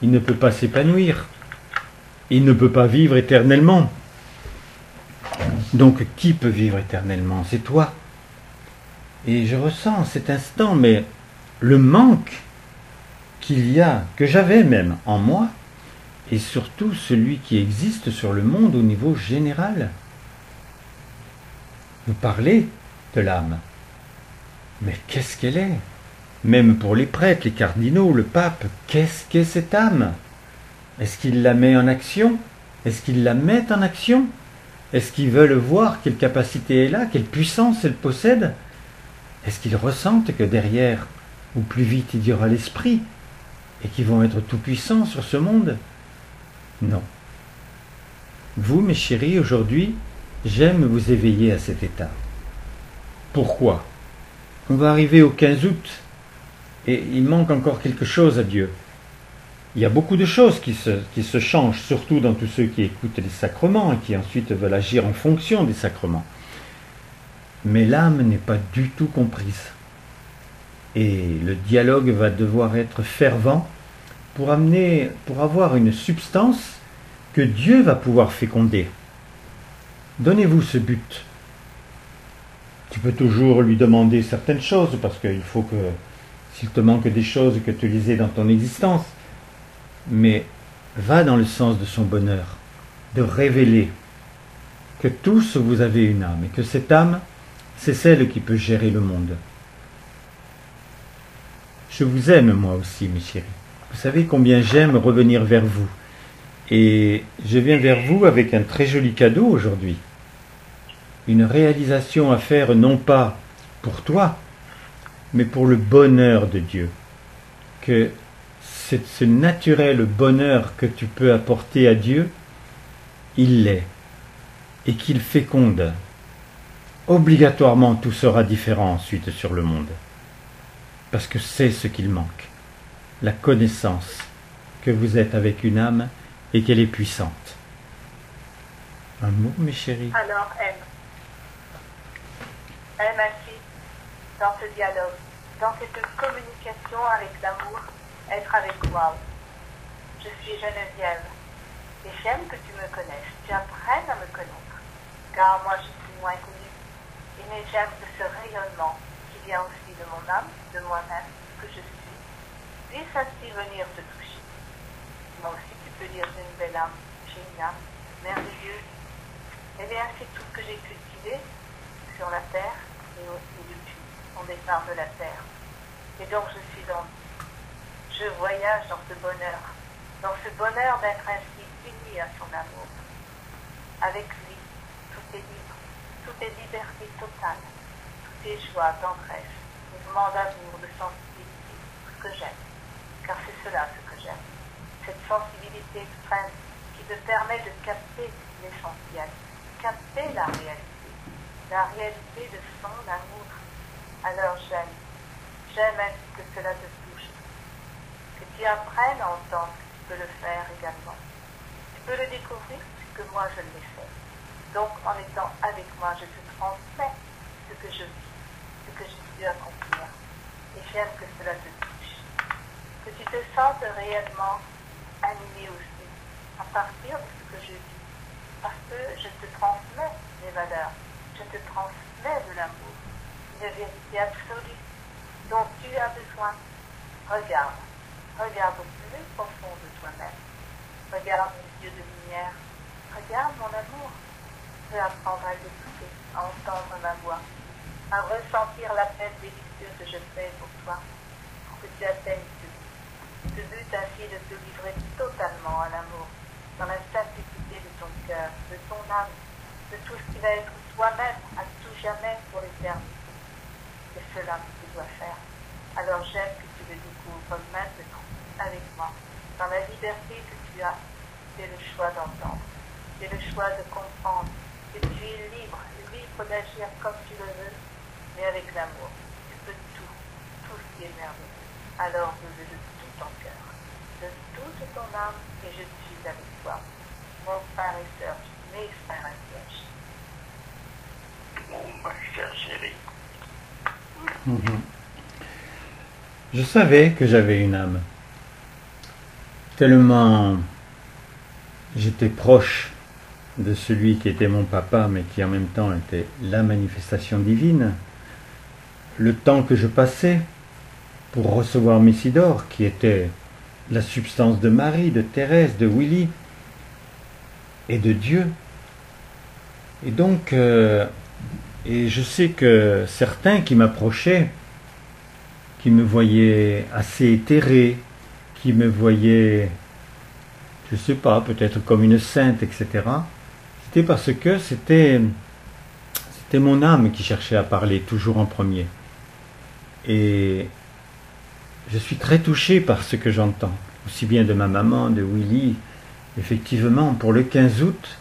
Il ne peut pas s'épanouir. Il ne peut pas vivre éternellement. Donc, qui peut vivre éternellement? C'est toi. Et je ressens en cet instant, mais le manque qu'il y a, que j'avais même en moi, et surtout celui qui existe sur le monde au niveau général. Vous parlez de l'âme. Mais qu'est-ce qu'elle est? Même pour les prêtres, les cardinaux, le pape, qu'est-ce qu'est cette âme? Est-ce qu'ils la mettent en action? Est-ce qu'ils la mettent en action? Est-ce qu'ils veulent voir quelle capacité elle a, quelle puissance elle possède? Est-ce qu'ils ressentent que derrière, ou plus vite, il y aura l'esprit, et qu'ils vont être tout-puissants sur ce monde? Non. Vous, mes chéris, aujourd'hui, j'aime vous éveiller à cet état. Pourquoi? On va arriver au 15 août, et il manque encore quelque chose à Dieu. il y a beaucoup de choses qui se changent, surtout dans tous ceux qui écoutent les sacrements et qui ensuite veulent agir en fonction des sacrements. Mais l'âme n'est pas du tout comprise. Et le dialogue va devoir être fervent pour avoir une substance que Dieu va pouvoir féconder. Donnez-vous ce but. Tu peux toujours lui demander certaines choses, parce qu'il faut que, s'il te manque des choses, que tu les aies dans ton existence, mais va dans le sens de son bonheur, de révéler que tous vous avez une âme, et que cette âme, c'est celle qui peut gérer le monde. Je vous aime moi aussi, mes chéris. Vous savez combien j'aime revenir vers vous. Et je viens vers vous avec un très joli cadeau aujourd'hui. Une réalisation à faire non pas pour toi, mais pour le bonheur de Dieu. Que ce naturel bonheur que tu peux apporter à Dieu, il l'est. Et qu'il féconde. Obligatoirement, tout sera différent ensuite sur le monde. Parce que c'est ce qu'il manque. La connaissance que vous êtes avec une âme et qu'elle est puissante. Un mot, mes chéris?
Alors, aime. Aime ainsi, dans ce dialogue, dans cette communication avec l'amour, être avec moi. Je suis Geneviève, et j'aime que tu me connaisses, tu apprennes à me connaître, car moi je suis moins connue, mais j'aime que ce rayonnement qui vient aussi de mon âme, de moi-même, que je suis, puisse ainsi venir te toucher. Moi aussi tu peux dire j'ai une belle âme, j'ai une âme merveilleuse. Eh bien c'est tout ce que j'ai cultivé sur la terre et depuis mon départ de la terre. Et donc je voyage dans ce bonheur d'être ainsi uni à son amour. Avec lui, tout est libre, tout est liberté totale, tout est joie, tendresse, mouvement d'amour, de sensibilité, tout ce que j'aime. Car c'est cela ce que j'aime. Cette sensibilité extrême qui te permet de capter l'essentiel, capter la réalité de son amour. Alors j'aime ainsi que cela te touche, que tu apprennes à entendre que tu peux le faire également. Tu peux le découvrir puisque moi je l'ai fait. Donc en étant avec moi, je te transmets ce que je vis, ce que j'ai pu accomplir. Et j'aime que cela te touche. Que tu te sentes réellement animé aussi à partir de ce que je vis. Parce que je te transmets des valeurs, je te transmets de l'amour, une vérité absolue dont tu as besoin. Regarde au plus profond de toi-même. Regarde mes yeux de lumière. Regarde mon amour. Veux apprendre à l'écouter, à entendre ma voix, à ressentir l'appel délicieux que je fais pour toi, pour que tu atteignes ce but. Ce but ainsi de te livrer totalement à l'amour, dans la simplicité de ton cœur, de ton âme, de tout ce qui va être toi-même à tout jamais pour l'éternité. C'est cela que tu dois faire. Alors j'aime que tu le découvres maintenant, avec moi, dans la liberté que tu as. C'est le choix d'entendre, c'est le choix de comprendre que tu es libre d'agir comme tu le veux, mais avec l'amour. Tu peux tout ce qui est merveilleux. Alors veux-le de tout ton cœur, de toute ton âme, et je suis avec toi. Mon frère et sœur, mes frères et sœurs.
Ma chère chérie.
Je savais que j'avais une âme. Tellement j'étais proche de celui qui était mon papa, mais qui en même temps était la manifestation divine. Le temps que je passais pour recevoir Messidor, qui était la substance de Marie, de Thérèse, de Willy et de Dieu. Et donc, et je sais que certains qui m'approchaient, qui me voyaient assez éthéré, qui me voyaient, je ne sais pas, peut-être comme une sainte, etc., c'était parce que c'était mon âme qui cherchait à parler toujours en premier. Et je suis très touché par ce que j'entends, aussi bien de ma maman, de Willy, effectivement, pour le 15 août.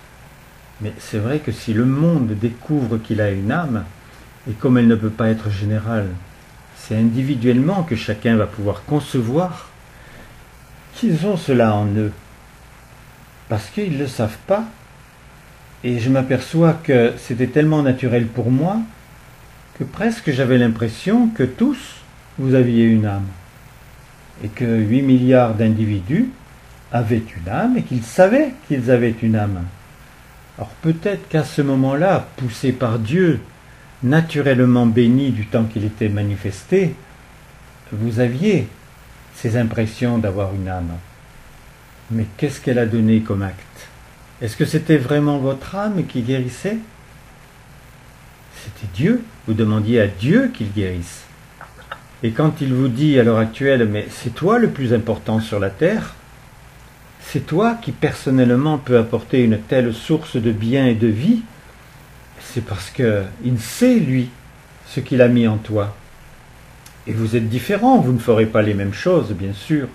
Mais c'est vrai que si le monde découvre qu'il a une âme, et comme elle ne peut pas être générale, c'est individuellement que chacun va pouvoir concevoir qu'ils ont cela en eux, parce qu'ils ne le savent pas. Et je m'aperçois que c'était tellement naturel pour moi que presque j'avais l'impression que tous, vous aviez une âme. Et que 8 milliards d'individus avaient une âme et qu'ils savaient qu'ils avaient une âme. Alors peut-être qu'à ce moment-là, poussé par Dieu, naturellement béni du temps qu'il était manifesté, vous aviez ces impressions d'avoir une âme. Mais qu'est-ce qu'elle a donné comme acte? Est-ce que c'était vraiment votre âme qui guérissait? C'était Dieu. Vous demandiez à Dieu qu'il guérisse. Et quand il vous dit à l'heure actuelle, mais c'est toi le plus important sur la terre, c'est toi qui personnellement peut apporter une telle source de bien et de vie, c'est parce qu'il sait, lui, ce qu'il a mis en toi. Et vous êtes différents, vous ne ferez pas les mêmes choses, bien sûr,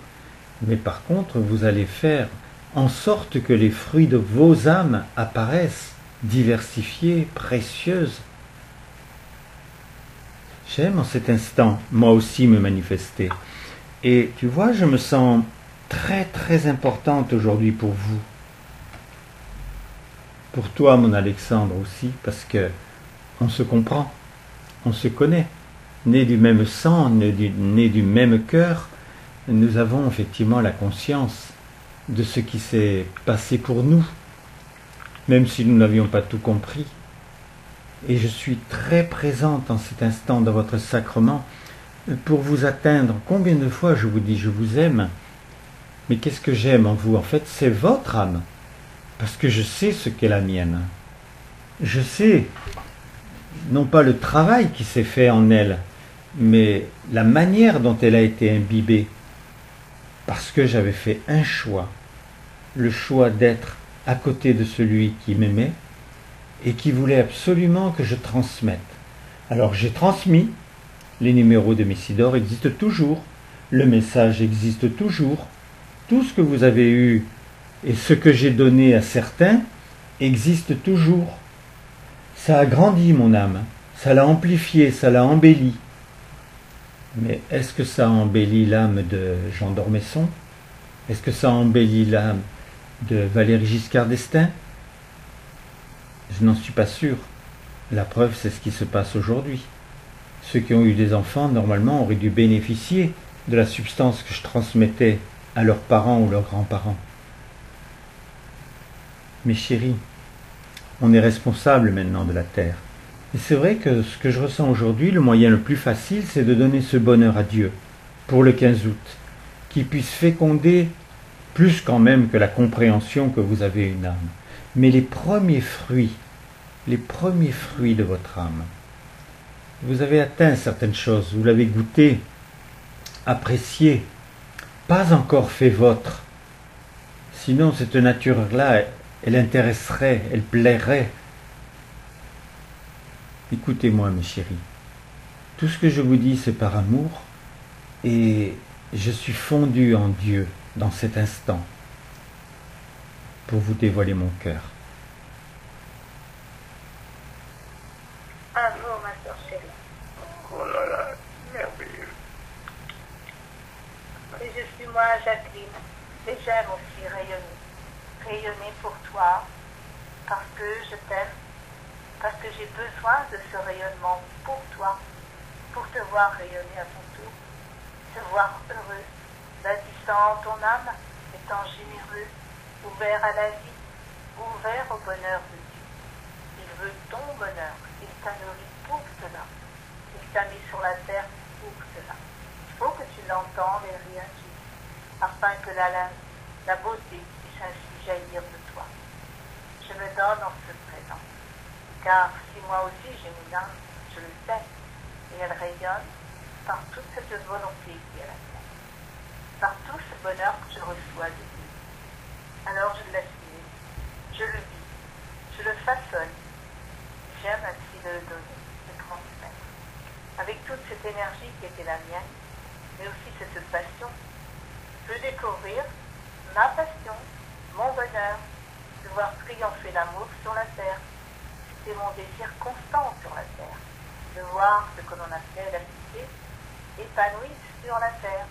mais par contre, vous allez faire en sorte que les fruits de vos âmes apparaissent, diversifiées, précieuses. J'aime en cet instant, moi aussi, me manifester. Et tu vois, je me sens très très importante aujourd'hui pour vous. Pour toi, mon Alexandre, aussi, parce que on se comprend, on se connaît. Nés du même sang, nés du même cœur, nous avons effectivement la conscience de ce qui s'est passé pour nous, même si nous n'avions pas tout compris. Et je suis très présente en cet instant dans votre sacrement pour vous atteindre. Combien de fois je vous dis je vous aime, mais qu'est-ce que j'aime en vous? En fait, c'est votre âme, parce que je sais ce qu'est la mienne. Je sais, non pas le travail qui s'est fait en elle, mais la manière dont elle a été imbibée, parce que j'avais fait un choix, le choix d'être à côté de celui qui m'aimait et qui voulait absolument que je transmette. Alors j'ai transmis, les numéros de Messidor existent toujours, le message existe toujours, tout ce que vous avez eu et ce que j'ai donné à certains existe toujours. Ça a grandi mon âme, ça l'a amplifié, ça l'a embelli. Mais est-ce que ça embellit l'âme de Jean d'Ormesson? Est-ce que ça embellit l'âme de Valéry Giscard d'Estaing? Je n'en suis pas sûr. La preuve, c'est ce qui se passe aujourd'hui. Ceux qui ont eu des enfants, normalement, auraient dû bénéficier de la substance que je transmettais à leurs parents ou leurs grands-parents. Mes chéris, on est responsable maintenant de la terre. Et c'est vrai que ce que je ressens aujourd'hui, le moyen le plus facile, c'est de donner ce bonheur à Dieu pour le 15 août, qu'il puisse féconder plus quand même que la compréhension que vous avez une âme. Mais les premiers fruits de votre âme, vous avez atteint certaines choses, vous l'avez goûté, apprécié, pas encore fait vôtre. Sinon, cette nature-là, elle intéresserait, elle plairait. Écoutez-moi, mes chéris, tout ce que je vous dis, c'est par amour, et je suis fondu en Dieu dans cet instant pour vous dévoiler mon cœur.
Un mot, ma soeur chérie.
Oh là là, merveilleux.
Et je suis moi, Jacqueline, et j'aime aussi rayonner. Rayonner pour toi, parce que je t'aime, parce que j'ai besoin de ce rayonnement pour toi, pour te voir rayonner à ton tour, te voir heureux, bâtissant ton âme, étant généreux, ouvert à la vie, ouvert au bonheur de Dieu. Il veut ton bonheur, il t'a nourri pour cela, il t'a mis sur la terre pour cela. Il faut que tu l'entendes et réagisses, afin que la beauté puisse ainsi jaillir de toi. Je me donne en ce présent, car si moi aussi j'ai une âme, je le sais, et elle rayonne par toute cette volonté qui est la tienne, par tout ce bonheur que je reçois de Dieu. Alors je l'assume, je le vis, je le façonne, j'aime ainsi de le donner, de transmettre, avec toute cette énergie qui était la mienne, mais aussi cette passion. Je veux découvrir ma passion, mon bonheur, de voir triompher l'amour sur la terre. C'est mon désir constant sur la terre, de voir ce que l'on a fait la cité épanoui sur la terre.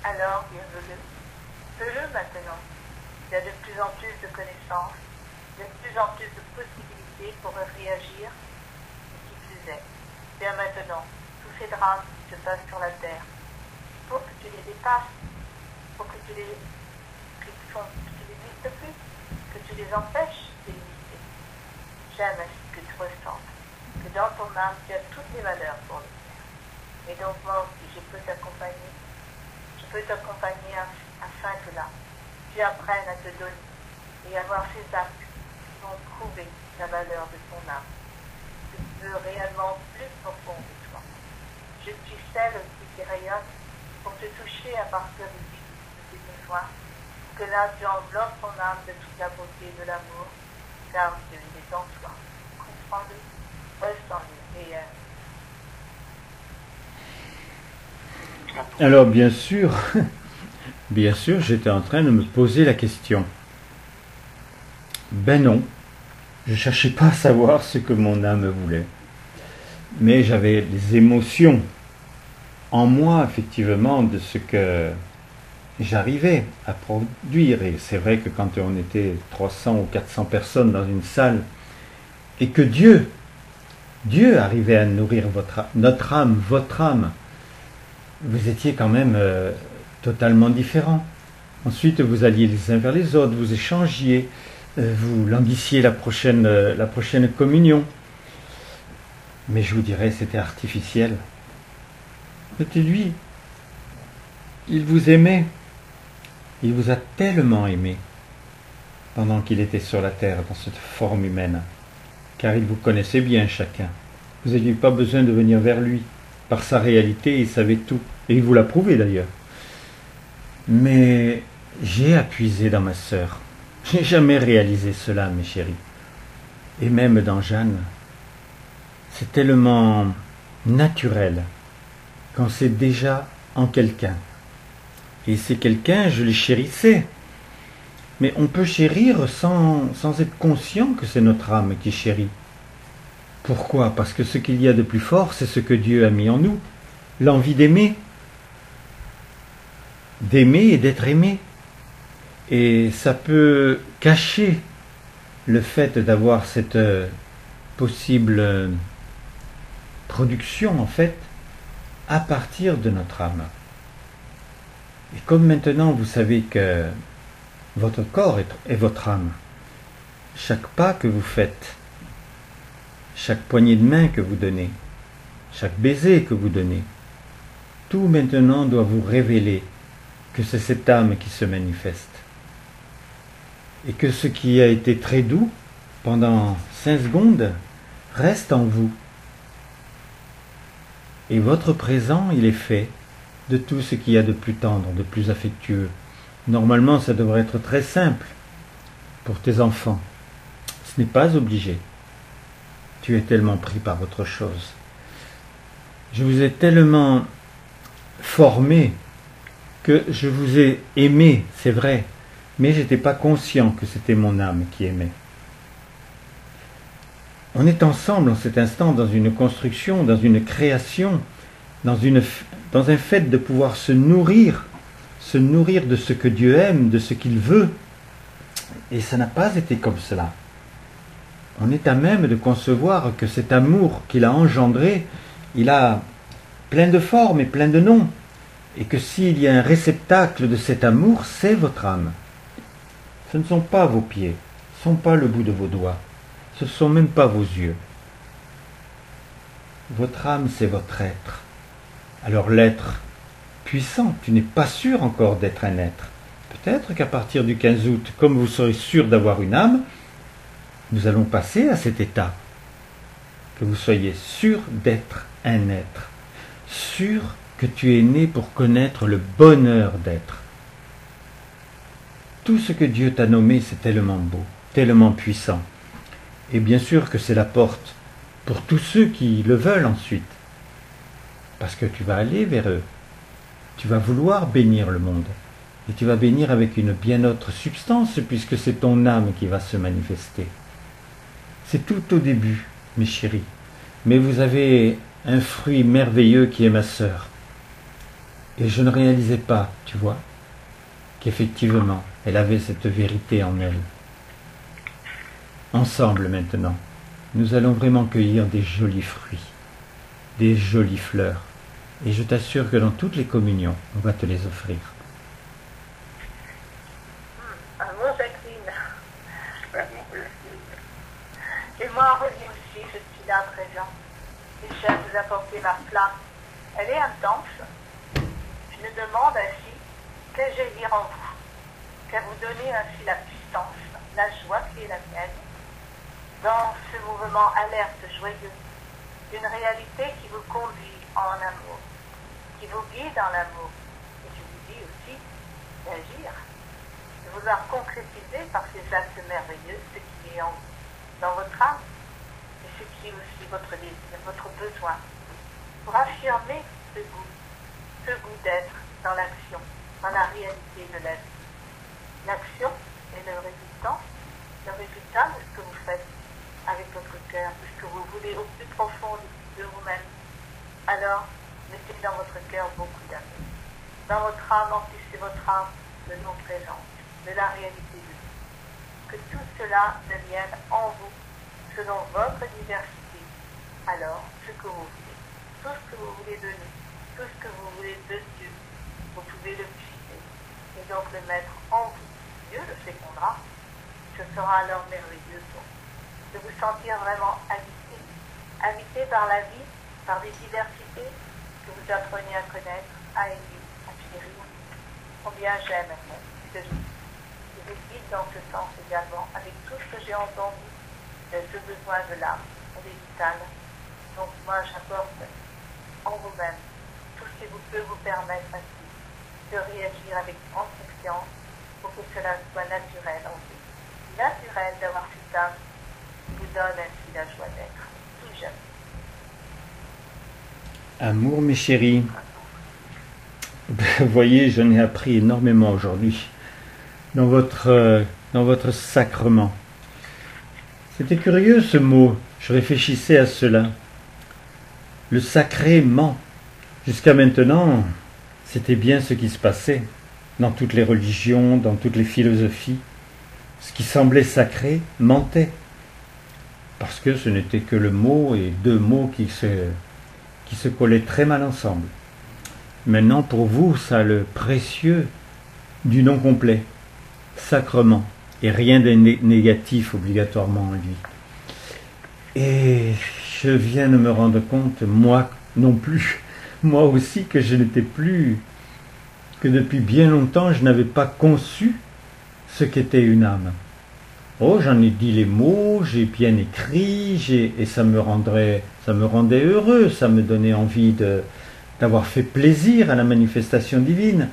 Alors, bienvenue, Fais-le maintenant. Il y a de plus en plus de connaissances, de plus en plus de possibilités pour réagir, et qui plus est. Bien maintenant, tous ces drames qui se passent sur la Terre, pour que tu les dépasses, pour que tu n'existes plus, que tu les empêches d'exister. J'aime ainsi que tu ressentes que dans ton âme, tu as toutes les valeurs pour le faire. Et donc moi aussi, je peux t'accompagner afin que là, tu apprennes à te donner et avoir ces actes qui vont prouver la valeur de ton âme, que tu veux réellement plus profond de toi. Je suis celle qui rayonne pour te toucher à partir de tes besoins, que là tu enveloppes ton âme de toute la beauté de l'amour, car Dieu est en toi. Comprends-le, ressens-le et
Alors bien sûr, j'étais en train de me poser la question. Ben non, je ne cherchais pas à savoir ce que mon âme voulait. Mais j'avais les émotions en moi, effectivement, de ce que j'arrivais à produire. Et c'est vrai que quand on était 300 ou 400 personnes dans une salle, et que Dieu arrivait à nourrir notre âme, votre âme, vous étiez quand même totalement différents. Ensuite, vous alliez les uns vers les autres, vous échangiez, vous languissiez la prochaine communion. Mais je vous dirais, c'était artificiel. C'était lui. Il vous aimait. Il vous a tellement aimé pendant qu'il était sur la terre, dans cette forme humaine. Car il vous connaissait bien chacun. Vous n'aviez pas besoin de venir vers lui. Par sa réalité, il savait tout. Et il vous l'a prouvé d'ailleurs. Mais j'ai appuisé dans ma sœur. Je n'ai jamais réalisé cela, mes chéris. Et même dans Jeanne. C'est tellement naturel qu'on sait déjà en quelqu'un. Et ces quelqu'un, je les chérissais. Mais on peut chérir sans être conscient que c'est notre âme qui chérit. Pourquoi? Parce que ce qu'il y a de plus fort, c'est ce que Dieu a mis en nous. L'envie d'aimer. D'aimer et d'être aimé. Et ça peut cacher le fait d'avoir cette possible production, en fait, à partir de notre âme. Et comme maintenant vous savez que votre corps est votre âme, chaque pas que vous faites, chaque poignée de main que vous donnez, chaque baiser que vous donnez, tout maintenant doit vous révéler que c'est cette âme qui se manifeste. Et que ce qui a été très doux pendant 5 secondes reste en vous. Et votre présent, il est fait de tout ce qu'il y a de plus tendre, de plus affectueux. Normalement, ça devrait être très simple pour tes enfants. Ce n'est pas obligé. Tu es tellement pris par autre chose. Je vous ai tellement formé que je vous ai aimé, c'est vrai, mais je n'étais pas conscient que c'était mon âme qui aimait. On est ensemble en cet instant dans une construction, dans une création, dans un fait de pouvoir se nourrir de ce que Dieu aime, de ce qu'il veut. Et ça n'a pas été comme cela. On est à même de concevoir que cet amour qu'il a engendré, il a plein de formes et plein de noms. Et que s'il y a un réceptacle de cet amour, c'est votre âme. Ce ne sont pas vos pieds, ce ne sont pas le bout de vos doigts, ce ne sont même pas vos yeux. Votre âme, c'est votre être. Alors l'être puissant, tu n'es pas sûr encore d'être un être. Peut-être qu'à partir du 15 août, comme vous serez sûr d'avoir une âme, nous allons passer à cet état. Que vous soyez sûr d'être un être. Sûr que tu es né pour connaître le bonheur d'être. Tout ce que Dieu t'a nommé, c'est tellement beau, tellement puissant. Et bien sûr que c'est la porte pour tous ceux qui le veulent ensuite. Parce que tu vas aller vers eux. Tu vas vouloir bénir le monde. Et tu vas bénir avec une bien autre substance, puisque c'est ton âme qui va se manifester. C'est tout au début, mes chéris. Mais vous avez un fruit merveilleux qui est ma sœur. Et je ne réalisais pas, tu vois. qu'effectivement, elle avait cette vérité en elle. Ensemble maintenant, nous allons vraiment cueillir des jolis fruits, des jolies fleurs. Et je t'assure que dans toutes les communions, on va te les offrir.
Amour, Jacqueline. Et moi, René aussi, je suis là présent. Et j'aime vous apporter ma flamme. Elle est intense. Je me demande ainsi quel jaillir en vous, qu'à vous donner ainsi la puissance, la joie qui est la mienne, dans ce mouvement alerte, joyeux, une réalité qui vous conduit en amour, qui vous guide dans l'amour, et je vous dis aussi d'agir, de vouloir concrétiser par ces actes merveilleux ce qui est en vous, dans votre âme, et ce qui est aussi votre désir, votre besoin, pour affirmer ce goût d'être dans l'action, dans la réalité de la vie. L'action est le résultat de ce que vous faites avec votre cœur, de ce que vous voulez au plus profond de vous-même. Alors, mettez dans votre cœur beaucoup d'amour. Dans votre âme, emplissez votre âme de non présence, de la réalité de Dieu. Que tout cela devienne en vous, selon votre diversité. Alors, ce que vous voulez, tout ce que vous voulez donner, tout ce que vous voulez de Dieu, vous pouvez le puiser et donc le mettre en vous. Dieu le fécondera. Ce sera alors merveilleux pour vous. De vous sentir vraiment habité par la vie, par des diversités que vous apprenez à connaître, à aimer, à chérir. Combien j'aime ce que je dis. Je vous guide dans ce sens également, avec tout ce que j'ai entendu de ce besoin de l'âme, de vital. Donc moi j'apporte en vous-même tout ce qui peut vous permettre ainsi de réagir avec conscience pour que cela soit naturel en vous. Naturel d'avoir cette âme qui vous donne ainsi la joie d'être tout jeune.
Amour, mes chéris, vous voyez, j'en ai appris énormément aujourd'hui dans votre sacrement. C'était curieux ce mot, je réfléchissais à cela. Le sacrement. Jusqu'à maintenant, c'était bien ce qui se passait dans toutes les religions, dans toutes les philosophies. Ce qui semblait sacré mentait. Parce que ce n'était que le mot et deux mots qui se collaient très mal ensemble. Maintenant, pour vous, ça a le précieux du nom complet. Sacrement. Et rien de négatif obligatoirement en lui. Et je viens de me rendre compte, moi non plus, moi aussi, que je n'étais plus, que depuis bien longtemps, je n'avais pas conçu ce qu'était une âme. Oh, j'en ai dit les mots, j'ai bien écrit, et ça me rendait heureux, ça me donnait envie d'avoir fait plaisir à la manifestation divine,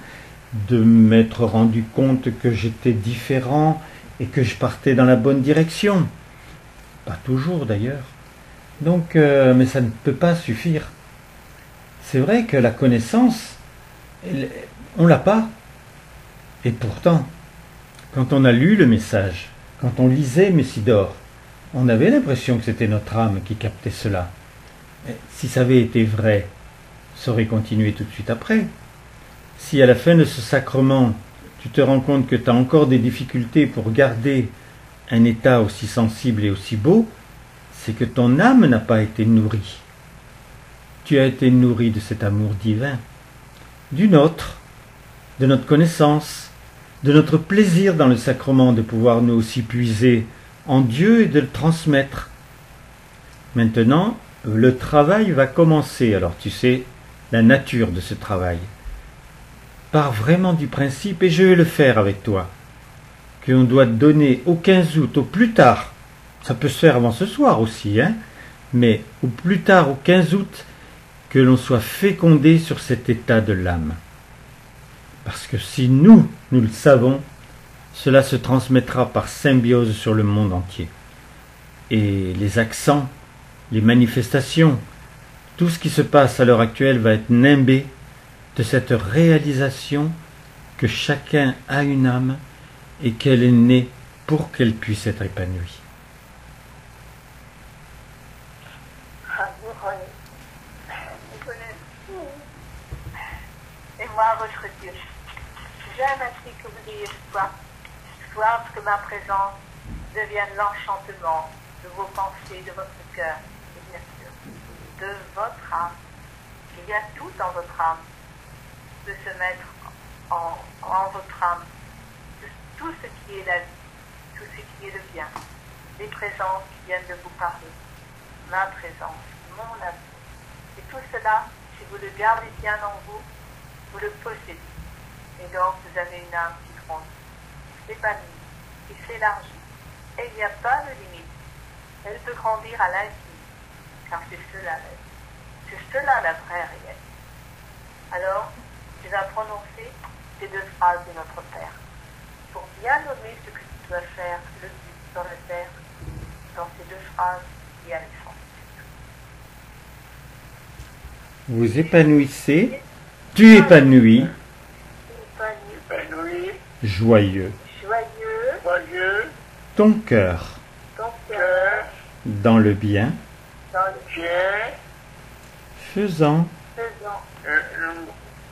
de m'être rendu compte que j'étais différent et que je partais dans la bonne direction. Pas toujours d'ailleurs. Donc, mais ça ne peut pas suffire. C'est vrai que la connaissance, on l'a pas. Et pourtant, quand on a lu le message, quand on lisait Messidor, on avait l'impression que c'était notre âme qui captait cela. Et si ça avait été vrai, ça aurait continué tout de suite après. Si à la fin de ce sacrement, tu te rends compte que tu as encore des difficultés pour garder un état aussi sensible et aussi beau, c'est que ton âme n'a pas été nourrie. Tu as été nourri de cet amour divin, du nôtre, de notre connaissance, de notre plaisir dans le sacrement de pouvoir nous aussi puiser en Dieu et de le transmettre. Maintenant, le travail va commencer. Alors tu sais, la nature de ce travail. Pars vraiment du principe, et je vais le faire avec toi, qu'on doit donner au 15 août, au plus tard, ça peut se faire avant ce soir aussi, mais au plus tard, au 15 août, que l'on soit fécondé sur cet état de l'âme. Parce que si nous le savons, cela se transmettra par symbiose sur le monde entier. Et les accents, les manifestations, tout ce qui se passe à l'heure actuelle va être nimbé de cette réalisation que chacun a une âme et qu'elle est née pour qu'elle puisse être épanouie.
Et moi, votre Dieu, j'aime ainsi que vous et soif que ma présence devienne l'enchantement de vos pensées, de votre cœur, et bien sûr, de votre âme. Il y a tout dans votre âme, de se mettre en votre âme, tout ce qui est la vie, tout ce qui est le bien, les présences qui viennent de vous parler, ma présence, mon amour. Et tout cela, si vous le gardez bien en vous, vous le possédez. Et donc vous avez une âme qui grandit, qui s'épanouit, qui s'élargit. Et il n'y a pas de limite. Elle peut grandir à l'infini, car c'est cela la vie. C'est cela la vraie réalité. Alors, tu vas prononcer ces deux phrases de notre Père. Pour bien nommer ce que tu dois faire, le but dans la terre, dans ces deux phrases, il y a l'essence.
Vous épanouissez, tu épanouis,
épanoui,
joyeux,
joyeux,
ton cœur,
cœur,
dans le bien,
bien,
faisant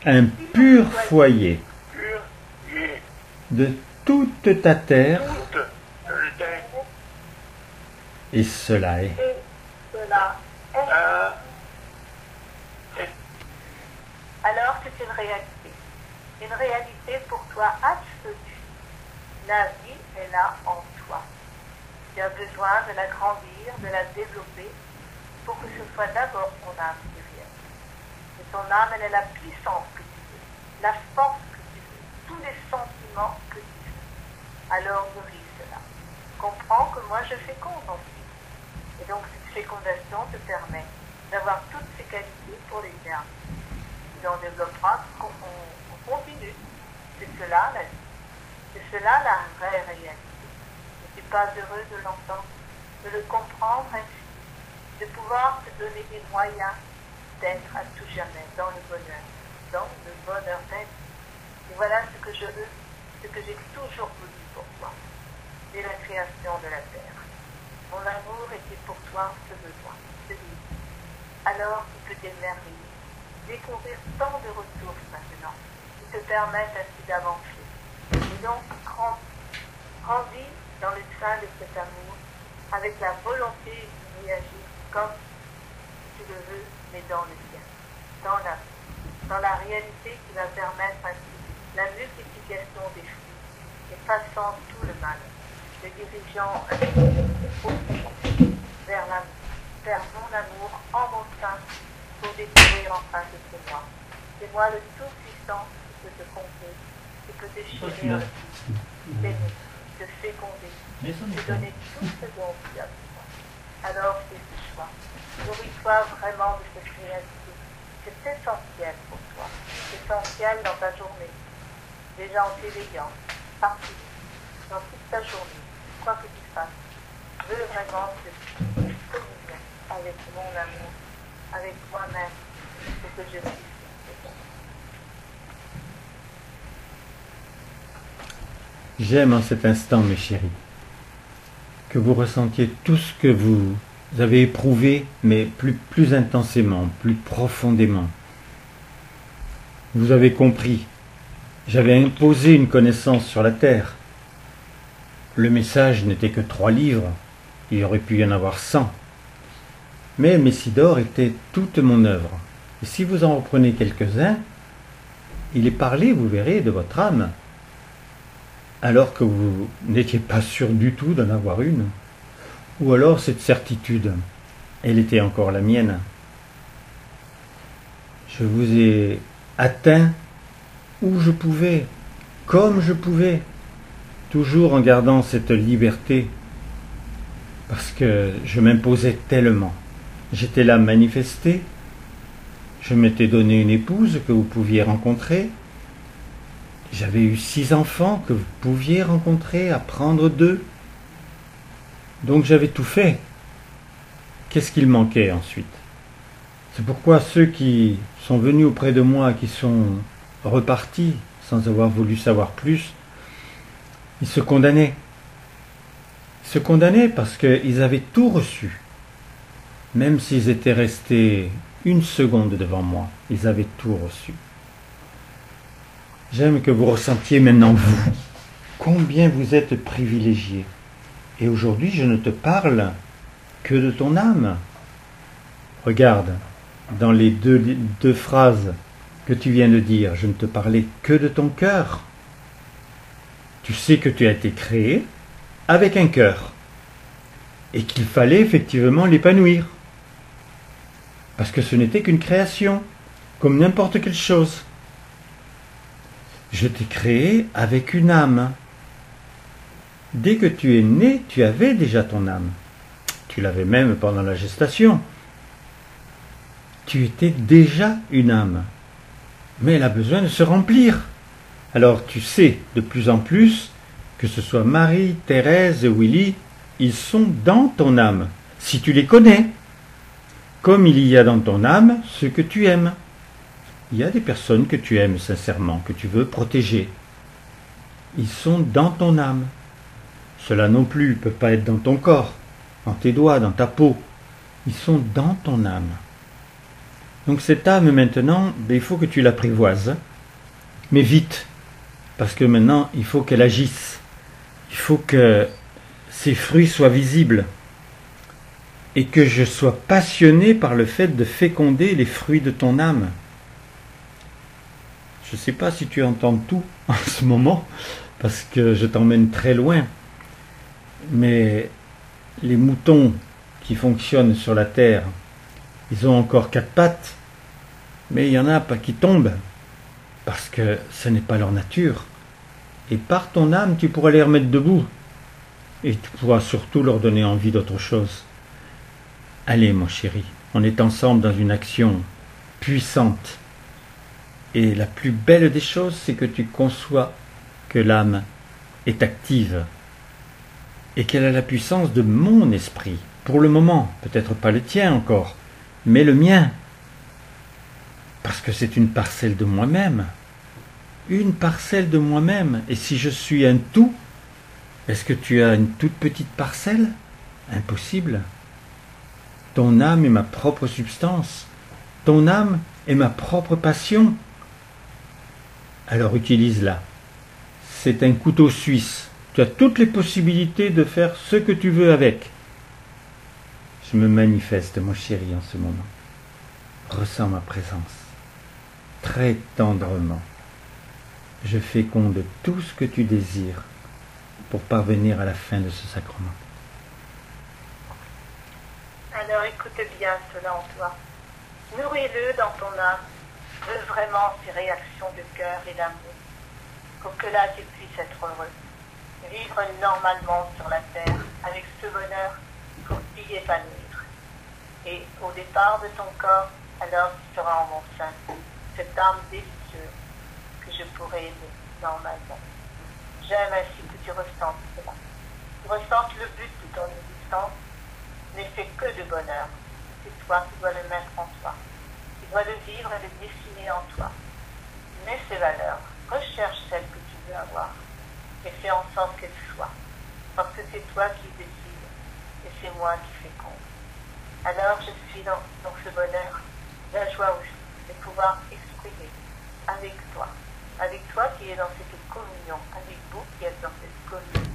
un
un pur foyer
pur et
de toute ta terre,
toute le temps
et cela est.
à
Alors c'est une réalité pour toi absolue. La vie est là en toi. Tu as besoin de la grandir, de la développer, pour que ce soit d'abord ton âme qui vienne. Et ton âme, elle est la puissance que tu veux, la force que tu veux, tous les sentiments que tu veux. Alors nourris cela. Comprends que moi je féconde ensuite. Et donc cette fécondation te permet d'avoir toutes ces qualités pour les termes. Tu en développeras, on continue. C'est cela la vie. C'est cela la vraie réalité. Je suis pas heureux de l'entendre, de le comprendre ainsi, de pouvoir te donner les moyens d'être à tout jamais dans le bonheur d'être. Et voilà ce que je veux, ce que j'ai toujours voulu pour toi. C'est la création de la terre. Mon amour était pour toi ce besoin, ce vivre. Alors tu peux t'émerveiller, découvrir tant de ressources maintenant qui te permettent ainsi d'avancer. Et donc, grandis dans le sein de cet amour avec la volonté d'y agir comme tu le veux, mais dans le bien, dans la réalité qui va permettre ainsi la multiplication des fruits, effaçant tout le mal, le dirigeant vers mon amour en mon sein pour découvrir enfin que c'est moi. C'est moi le Tout-Puissant qui peut te compter, qui peut te chérir, t'aimer, te féconder, te donner tout ce dont tu as besoin. Alors fais ce choix. Nourris-toi vraiment de cette réalité. C'est essentiel pour toi. C'est essentiel dans ta journée. Déjà en t'éveillant, partout, dans toute ta journée, quoi que tu fasses. Veux vraiment te communier avec mon amour, avec moi-même, ce que je suis.
J'aime en cet instant, mes chéris, que vous ressentiez tout ce que vous avez éprouvé, mais plus intensément, plus profondément. Vous avez compris. J'avais imposé une connaissance sur la terre. Le message n'était que 3 livres. Il aurait pu y en avoir 100. Mais Messidor était toute mon œuvre. Et si vous en reprenez quelques-uns, il est parlé, vous verrez, de votre âme, alors que vous n'étiez pas sûr du tout d'en avoir une. Ou alors cette certitude, elle était encore la mienne. Je vous ai atteint où je pouvais, comme je pouvais, toujours en gardant cette liberté, parce que je m'imposais tellement. J'étais là manifesté, je m'étais donné une épouse que vous pouviez rencontrer, j'avais eu 6 enfants que vous pouviez rencontrer, apprendre d'eux. Donc j'avais tout fait. Qu'est-ce qu'il manquait ensuite? C'est pourquoi ceux qui sont venus auprès de moi, qui sont repartis sans avoir voulu savoir plus, ils se condamnaient. Ils se condamnaient parce qu'ils avaient tout reçu. Même s'ils étaient restés 1 seconde devant moi, ils avaient tout reçu. J'aime que vous ressentiez maintenant, vous, combien vous êtes privilégié. Et aujourd'hui, je ne te parle que de ton âme. Regarde, dans les deux phrases que tu viens de dire, je ne te parlais que de ton cœur. Tu sais que tu as été créé avec un cœur et qu'il fallait effectivement l'épanouir. Parce que ce n'était qu'une création, comme n'importe quelle chose. Je t'ai créé avec une âme. Dès que tu es né, tu avais déjà ton âme. Tu l'avais même pendant la gestation. Tu étais déjà une âme. Mais elle a besoin de se remplir. Alors tu sais de plus en plus que ce soit Marie, Thérèse, Willy, ils sont dans ton âme, si tu les connais. Comme il y a dans ton âme ce que tu aimes. Il y a des personnes que tu aimes sincèrement, que tu veux protéger. Ils sont dans ton âme. Cela non plus ne peut pas être dans ton corps, dans tes doigts, dans ta peau. Ils sont dans ton âme. Donc cette âme maintenant, il faut que tu l'apprivoises. Mais vite, parce que maintenant il faut qu'elle agisse. Il faut que ses fruits soient visibles. Et que je sois passionné par le fait de féconder les fruits de ton âme. Je ne sais pas si tu entends tout en ce moment, parce que je t'emmène très loin. Mais les moutons qui fonctionnent sur la terre, ils ont encore 4 pattes, mais il y en a pas qui tombent, parce que ce n'est pas leur nature. Et par ton âme, tu pourras les remettre debout, et tu pourras surtout leur donner envie d'autre chose. Allez, mon chéri, on est ensemble dans une action puissante. Et la plus belle des choses, c'est que tu conçois que l'âme est active et qu'elle a la puissance de mon esprit. Pour le moment, peut-être pas le tien encore, mais le mien. Parce que c'est une parcelle de moi-même. Une parcelle de moi-même. Et si je suis un tout, est-ce que tu as une toute petite parcelle? Impossible. Ton âme est ma propre substance. Ton âme est ma propre passion. Alors utilise-la. C'est un couteau suisse. Tu as toutes les possibilités de faire ce que tu veux avec. Je me manifeste, mon chéri, en ce moment. Ressens ma présence. Très tendrement. Je féconde tout ce que tu désires pour parvenir à la fin de ce sacrement.
Alors écoute bien cela en toi. Nourris-le dans ton âme de vraiment ces réactions de cœur et d'amour, pour que là tu puisses être heureux, vivre normalement sur la terre avec ce bonheur pour t'y épanouir. Et au départ de ton corps, alors tu seras en mon sein, cette âme délicieuse que je pourrai aimer normalement. J'aime ainsi que tu ressentes cela. Tu ressentes le but de ton existence n'est fait que de bonheur. C'est toi qui dois le mettre en toi. Tu dois le vivre et le dessiner en toi. Mets ces valeurs, recherche celles que tu veux avoir et fais en sorte qu'elles soient. Parce que c'est toi qui décides et c'est moi qui féconde. Alors je suis dans ce bonheur, la joie aussi de pouvoir exprimer avec toi qui es dans cette communion, avec vous qui êtes dans cette communion.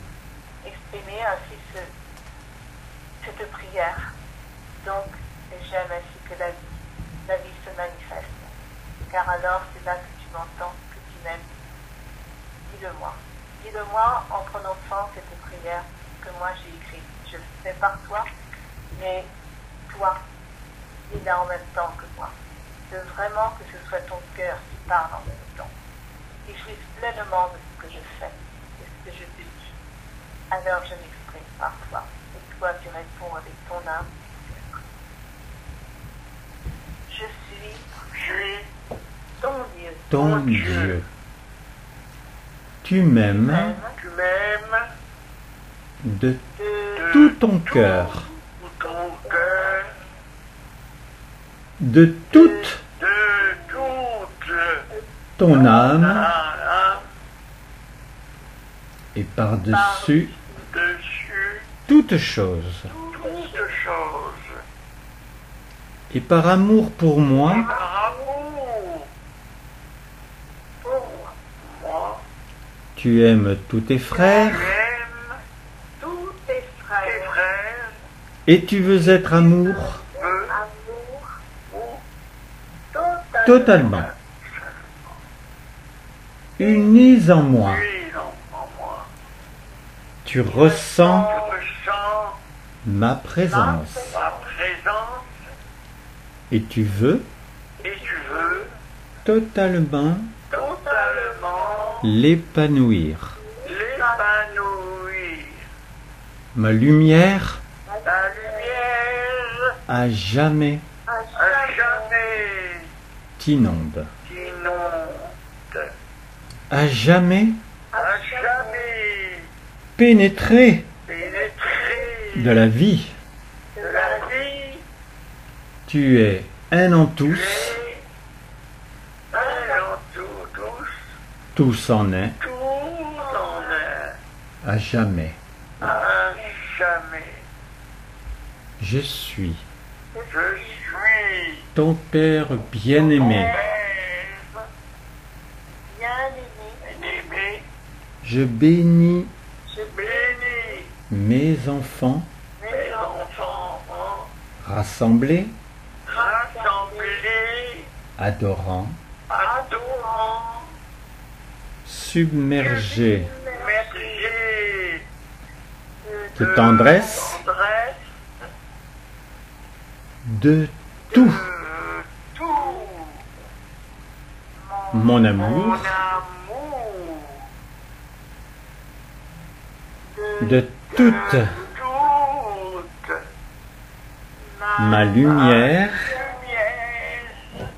Exprimer ainsi cette prière. Donc, j'aime ainsi que la vie se manifeste. Car alors, c'est là que tu m'entends, que tu m'aimes. Dis-le-moi. Dis-le-moi en prononçant cette prière que moi j'ai écrite. Je le fais par toi, mais toi, dis-la en même temps que moi. Je veux vraiment que ce soit ton cœur qui parle en même temps. Qui jouisse pleinement de ce que je fais, de ce que je te dis. Alors je m'exprime par toi. Et toi, tu réponds avec ton âme. Je suis ton Dieu.
Ton Dieu. Tu m'aimes de tout ton cœur, de toute ton âme et par-dessus toute chose. Et par amour pour moi, Tu aimes tous tes frères.
Tu aimes
tous tes
tes
frères,
frères.
Et tu veux être amour
Veux
amour
ou
totalement. Unis en moi.
lui en moi.
Tu ressens
Je ressens
ma présence.
ma présence
Et tu veux
et tu veux
totalement
totalement
l'épanouir.
l'épanouir.
Ma lumière
La lumière
à jamais
à
à jamais
t'inonde.
t'inonde.
À jamais
À jamais
pénétrer
pénétrer
de la vie.
de la vie.
Tu es un en tous,
Et un en tout,
tous en un,
tout en un.
à jamais.
À jamais.
Je suis
Je suis
ton Père bien-aimé.
Père
bien-aimé,
aimé,
Je bénis
je
bénis
mes enfants
mes enfants
rassemblés,
rassemblés,
adorants,
adorants,
submergés
mergés
de tendresse,
tendresse,
de tout
de tout
mon
mon
amour,
amour,
de toute
toute
ma lumière,
lumière.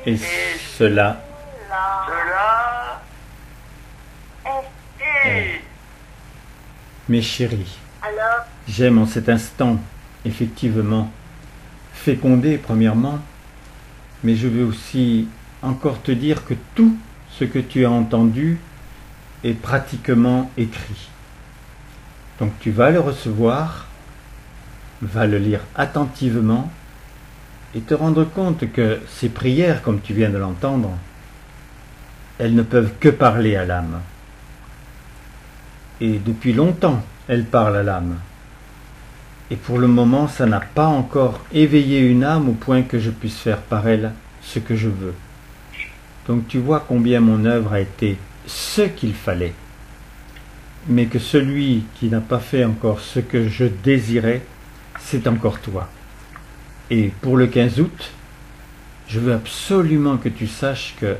et cela
Cela est.
mes chéris.
Alors,
J'aime en cet instant, effectivement, féconder premièrement, mais je veux aussi encore te dire que tout ce que tu as entendu est pratiquement écrit. Donc tu vas le recevoir, vas le lire attentivement et te rendre compte que ces prières, comme tu viens de l'entendre, elles ne peuvent que parler à l'âme. Et depuis longtemps, elles parlent à l'âme. Et pour le moment, ça n'a pas encore éveillé une âme au point que je puisse faire par elle ce que je veux. Donc tu vois combien mon œuvre a été ce qu'il fallait. Mais que celui qui n'a pas fait encore ce que je désirais, c'est encore toi. Et pour le 15 août, je veux absolument que tu saches que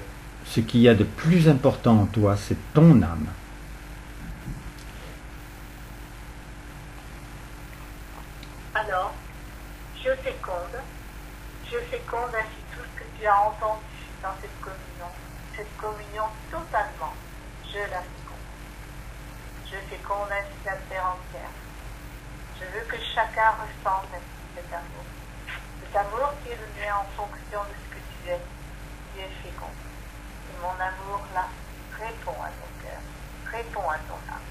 ce qu'il y a de plus important en toi, c'est ton âme.
alors, je féconde ainsi tout ce que tu as entendu dans cette communion totalement, je la féconde. Je féconde ainsi la terre entière. Je veux que chacun ressente ainsi cet amour qui est le mien en fonction de ce que tu es fécond. Et mon amour là répond à ton cœur, répond à ton âme,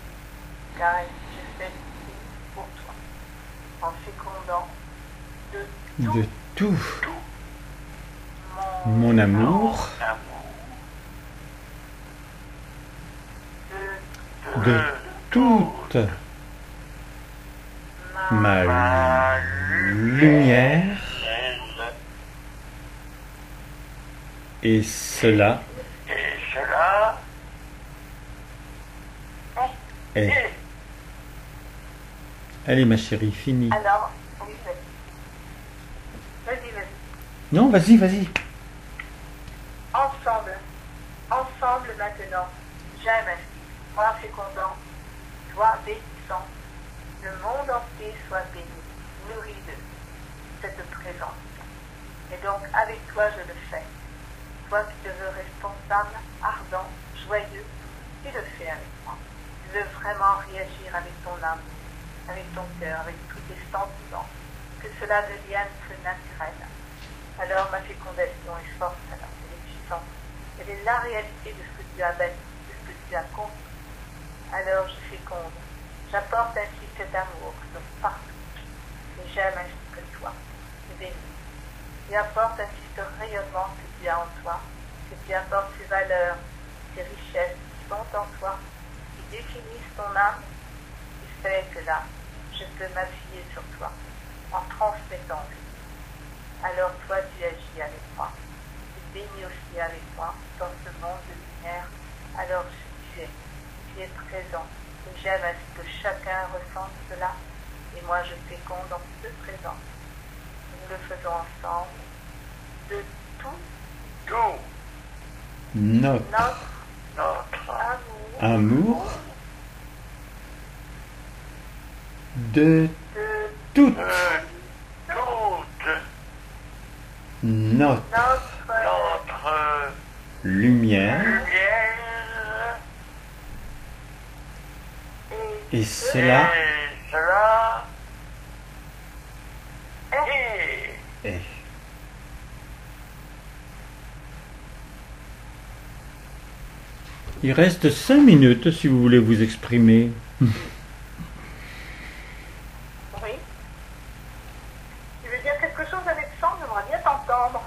car je fais ceci pour toi, en fécondant
De tout mon amour, de toute ma lumière, et cela est. Allez ma chérie, fini.
Alors, oui, vas-y.
Non, vas-y, vas-y.
Ensemble maintenant, j'aime ainsi, moi fécondant, toi bénissant, le monde entier soit béni, nourri de cette présence. Et donc avec toi je le fais. Toi qui te veux responsable, ardent, joyeux, tu le fais avec moi. Tu veux vraiment réagir avec ton âme, avec ton cœur, avec tous tes sentiments, que cela devienne plus naturel. Alors ma fécondation est forte, alors elle est puissante. Elle est la réalité de ce que tu as bâti, de ce que tu as construit. Alors je féconde. J'apporte ainsi cet amour donc partout. Et j'aime ainsi que toi. Je bénis. Et apporte ainsi ce rayonnement que tu as en toi, que et puis apporte ces valeurs, ces richesses qui sont en toi, qui définissent ton âme, qui fait que là, je peux m'appuyer sur toi en transmettant vie. Alors toi, tu agis avec moi. Tu bénis aussi avec moi dans ce monde de lumière. Alors tu es présent. Et j'aime à ce que chacun ressente cela. Et moi, je féconde en ce présent. Nous le faisons ensemble. De tout
Notre
amour,
amour de toute notre
notre
lumière,
lumière,
et cela est. Il reste 5 minutes si vous voulez vous exprimer.
oui. Tu veux dire quelque chose, Alexandre? J'aimerais bien t'entendre.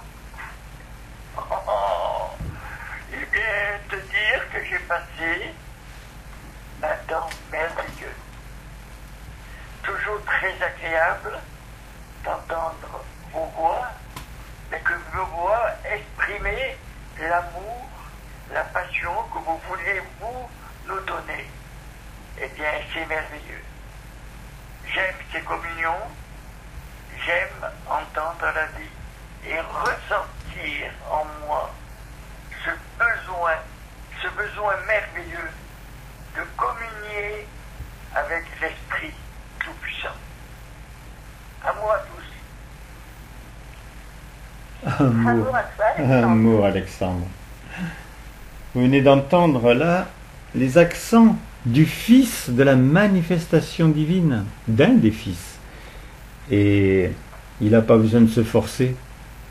Eh bien, te dire que j'ai passé un temps merveilleux. Toujours très agréable d'entendre vos voix, mais que vos voix exprimer l'amour, la passion que vous voulez vous nous donner. Eh bien, c'est merveilleux. J'aime ces communions, j'aime entendre la vie et ressentir en moi ce besoin merveilleux de communier avec l'Esprit Tout-Puissant. À moi tous.
Amour,
À toi, Alexandre.
amour, Alexandre. Vous venez d'entendre là les accents du Fils de la manifestation divine, d'un des Fils. Et il n'a pas besoin de se forcer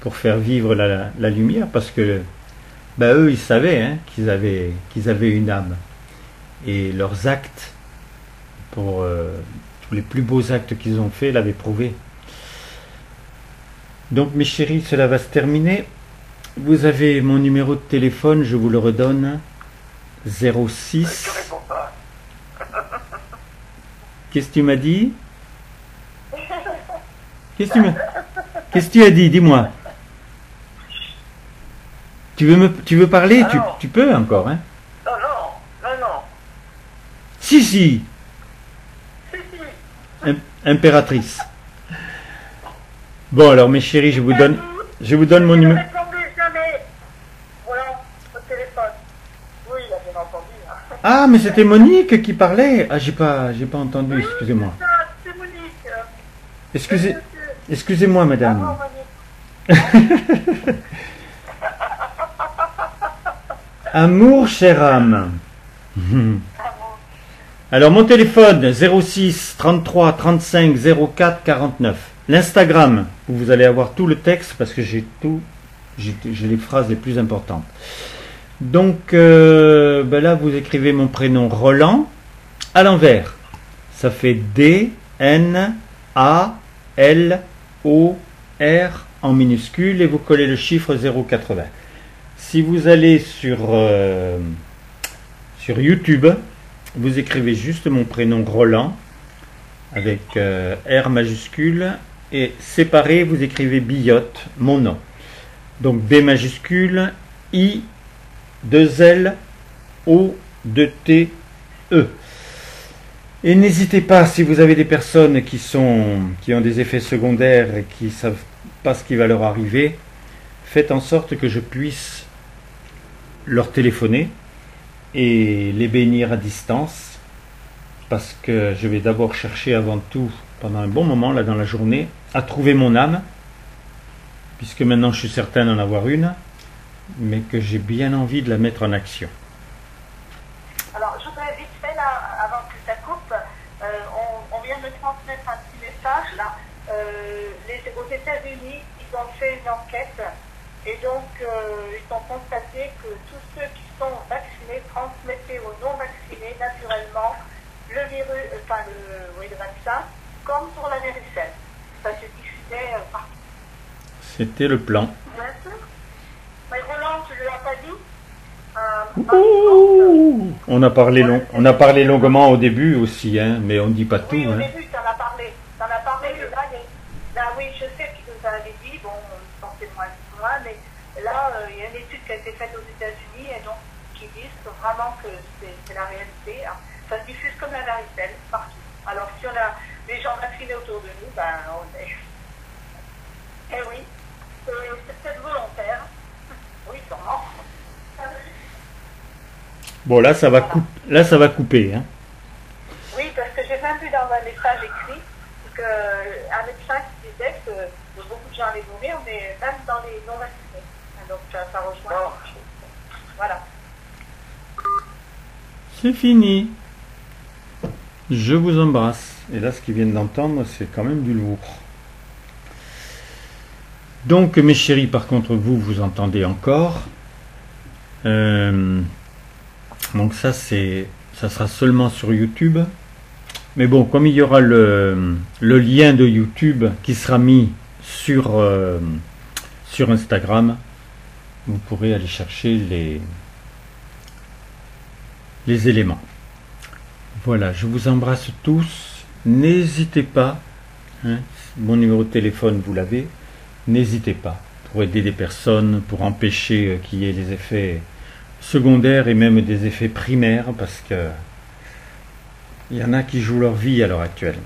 pour faire vivre la lumière, parce que eux, ils savaient hein, qu'ils avaient une âme. Et leurs actes, pour tous les plus beaux actes qu'ils ont faits, l'avaient prouvé. Donc mes chéris, cela va se terminer. Vous avez mon numéro de téléphone, je vous le redonne. 06.
Je réponds pas.
Qu'est-ce que tu m'as dit? Qu'est-ce que tu as dit? Dis-moi. Tu veux parler? Tu peux encore, hein?
Non.
Si.
Si.
Impératrice. Bon alors mes chéris, je vous donne mon
Ne
numéro.
répondez jamais. Voilà, au téléphone. Oui, il a bien entendu. Hein.
Ah mais c'était Monique qui parlait. Ah j'ai pas entendu, excusez-moi.
Ça, c'est Monique.
Excusez-moi madame.
Bravo, Monique.
Amour, chère âme. Alors mon téléphone 06 33 35 04 49. L'Instagram où vous allez avoir tout le texte parce que j'ai les phrases les plus importantes. Donc là vous écrivez mon prénom Roland à l'envers. Ça fait D-N-A-L-O-R en minuscule et vous collez le chiffre 080. Si vous allez sur YouTube, vous écrivez juste mon prénom Roland avec R majuscule et séparé vous écrivez Billotte, mon nom. Donc B majuscule, I, 2 L, O, 2 T, E. Et n'hésitez pas, si vous avez des personnes qui ont des effets secondaires et qui ne savent pas ce qui va leur arriver, faites en sorte que je puisse leur téléphoner et les bénir à distance, parce que je vais d'abord chercher avant tout, pendant un bon moment là dans la journée, à trouver mon âme, puisque maintenant je suis certain d'en avoir une, mais que j'ai bien envie de la mettre en action.
Alors, je voudrais vite fait, là, avant que ça coupe, on vient de transmettre un petit message, là. Aux États-Unis, ils ont fait une enquête, et donc, ils ont constaté que tous ceux qui sont vaccinés transmettaient aux non-vaccinés, naturellement, le virus, le vaccin, comme pour la varicelle. Ça se diffusait partout.
C'était le plan.
Bien sûr. Mais Roland, tu ne l'as pas dit?
Ouh, on a parlé longuement au début aussi, hein, mais on ne dit pas tout.
Oui, au
Hein.
début, tu en as parlé. Là, oui, je sais que vous avez dit, bon, pensez moins, mais là, il y a une étude qui a été faite aux États-Unis et donc qui disent vraiment que c'est la réalité. Hein. Ça se diffuse comme la varicelle partout. Alors, si on a les gens vaccinés autour de nous, ben, on est. Eh oui, c'est peut-être volontaire. Oui, sûrement.
Bon, là, ça va couper. Hein.
Oui, parce que j'ai même vu dans un message écrit qu'un médecin qui disait que beaucoup de gens allaient mourir, mais même dans les non vaccinés. Donc ça rejoint. Voilà.
C'est fini. Je vous embrasse. Et là, ce qu'ils viennent d'entendre, c'est quand même du lourd. Donc, mes chéris, par contre, vous entendez encore. Donc ça sera seulement sur YouTube. Mais bon, comme il y aura le lien de YouTube qui sera mis sur Instagram, vous pourrez aller chercher les éléments. Voilà, je vous embrasse tous. N'hésitez pas, hein, mon numéro de téléphone, vous l'avez. N'hésitez pas pour aider des personnes, pour empêcher qu'il y ait les effets secondaires et même des effets primaires, parce que il y en a qui jouent leur vie à l'heure actuelle.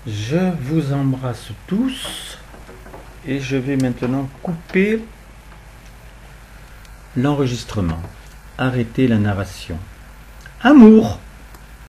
Je vous embrasse tous et je vais maintenant couper l'enregistrement. Arrêter la narration. Amour!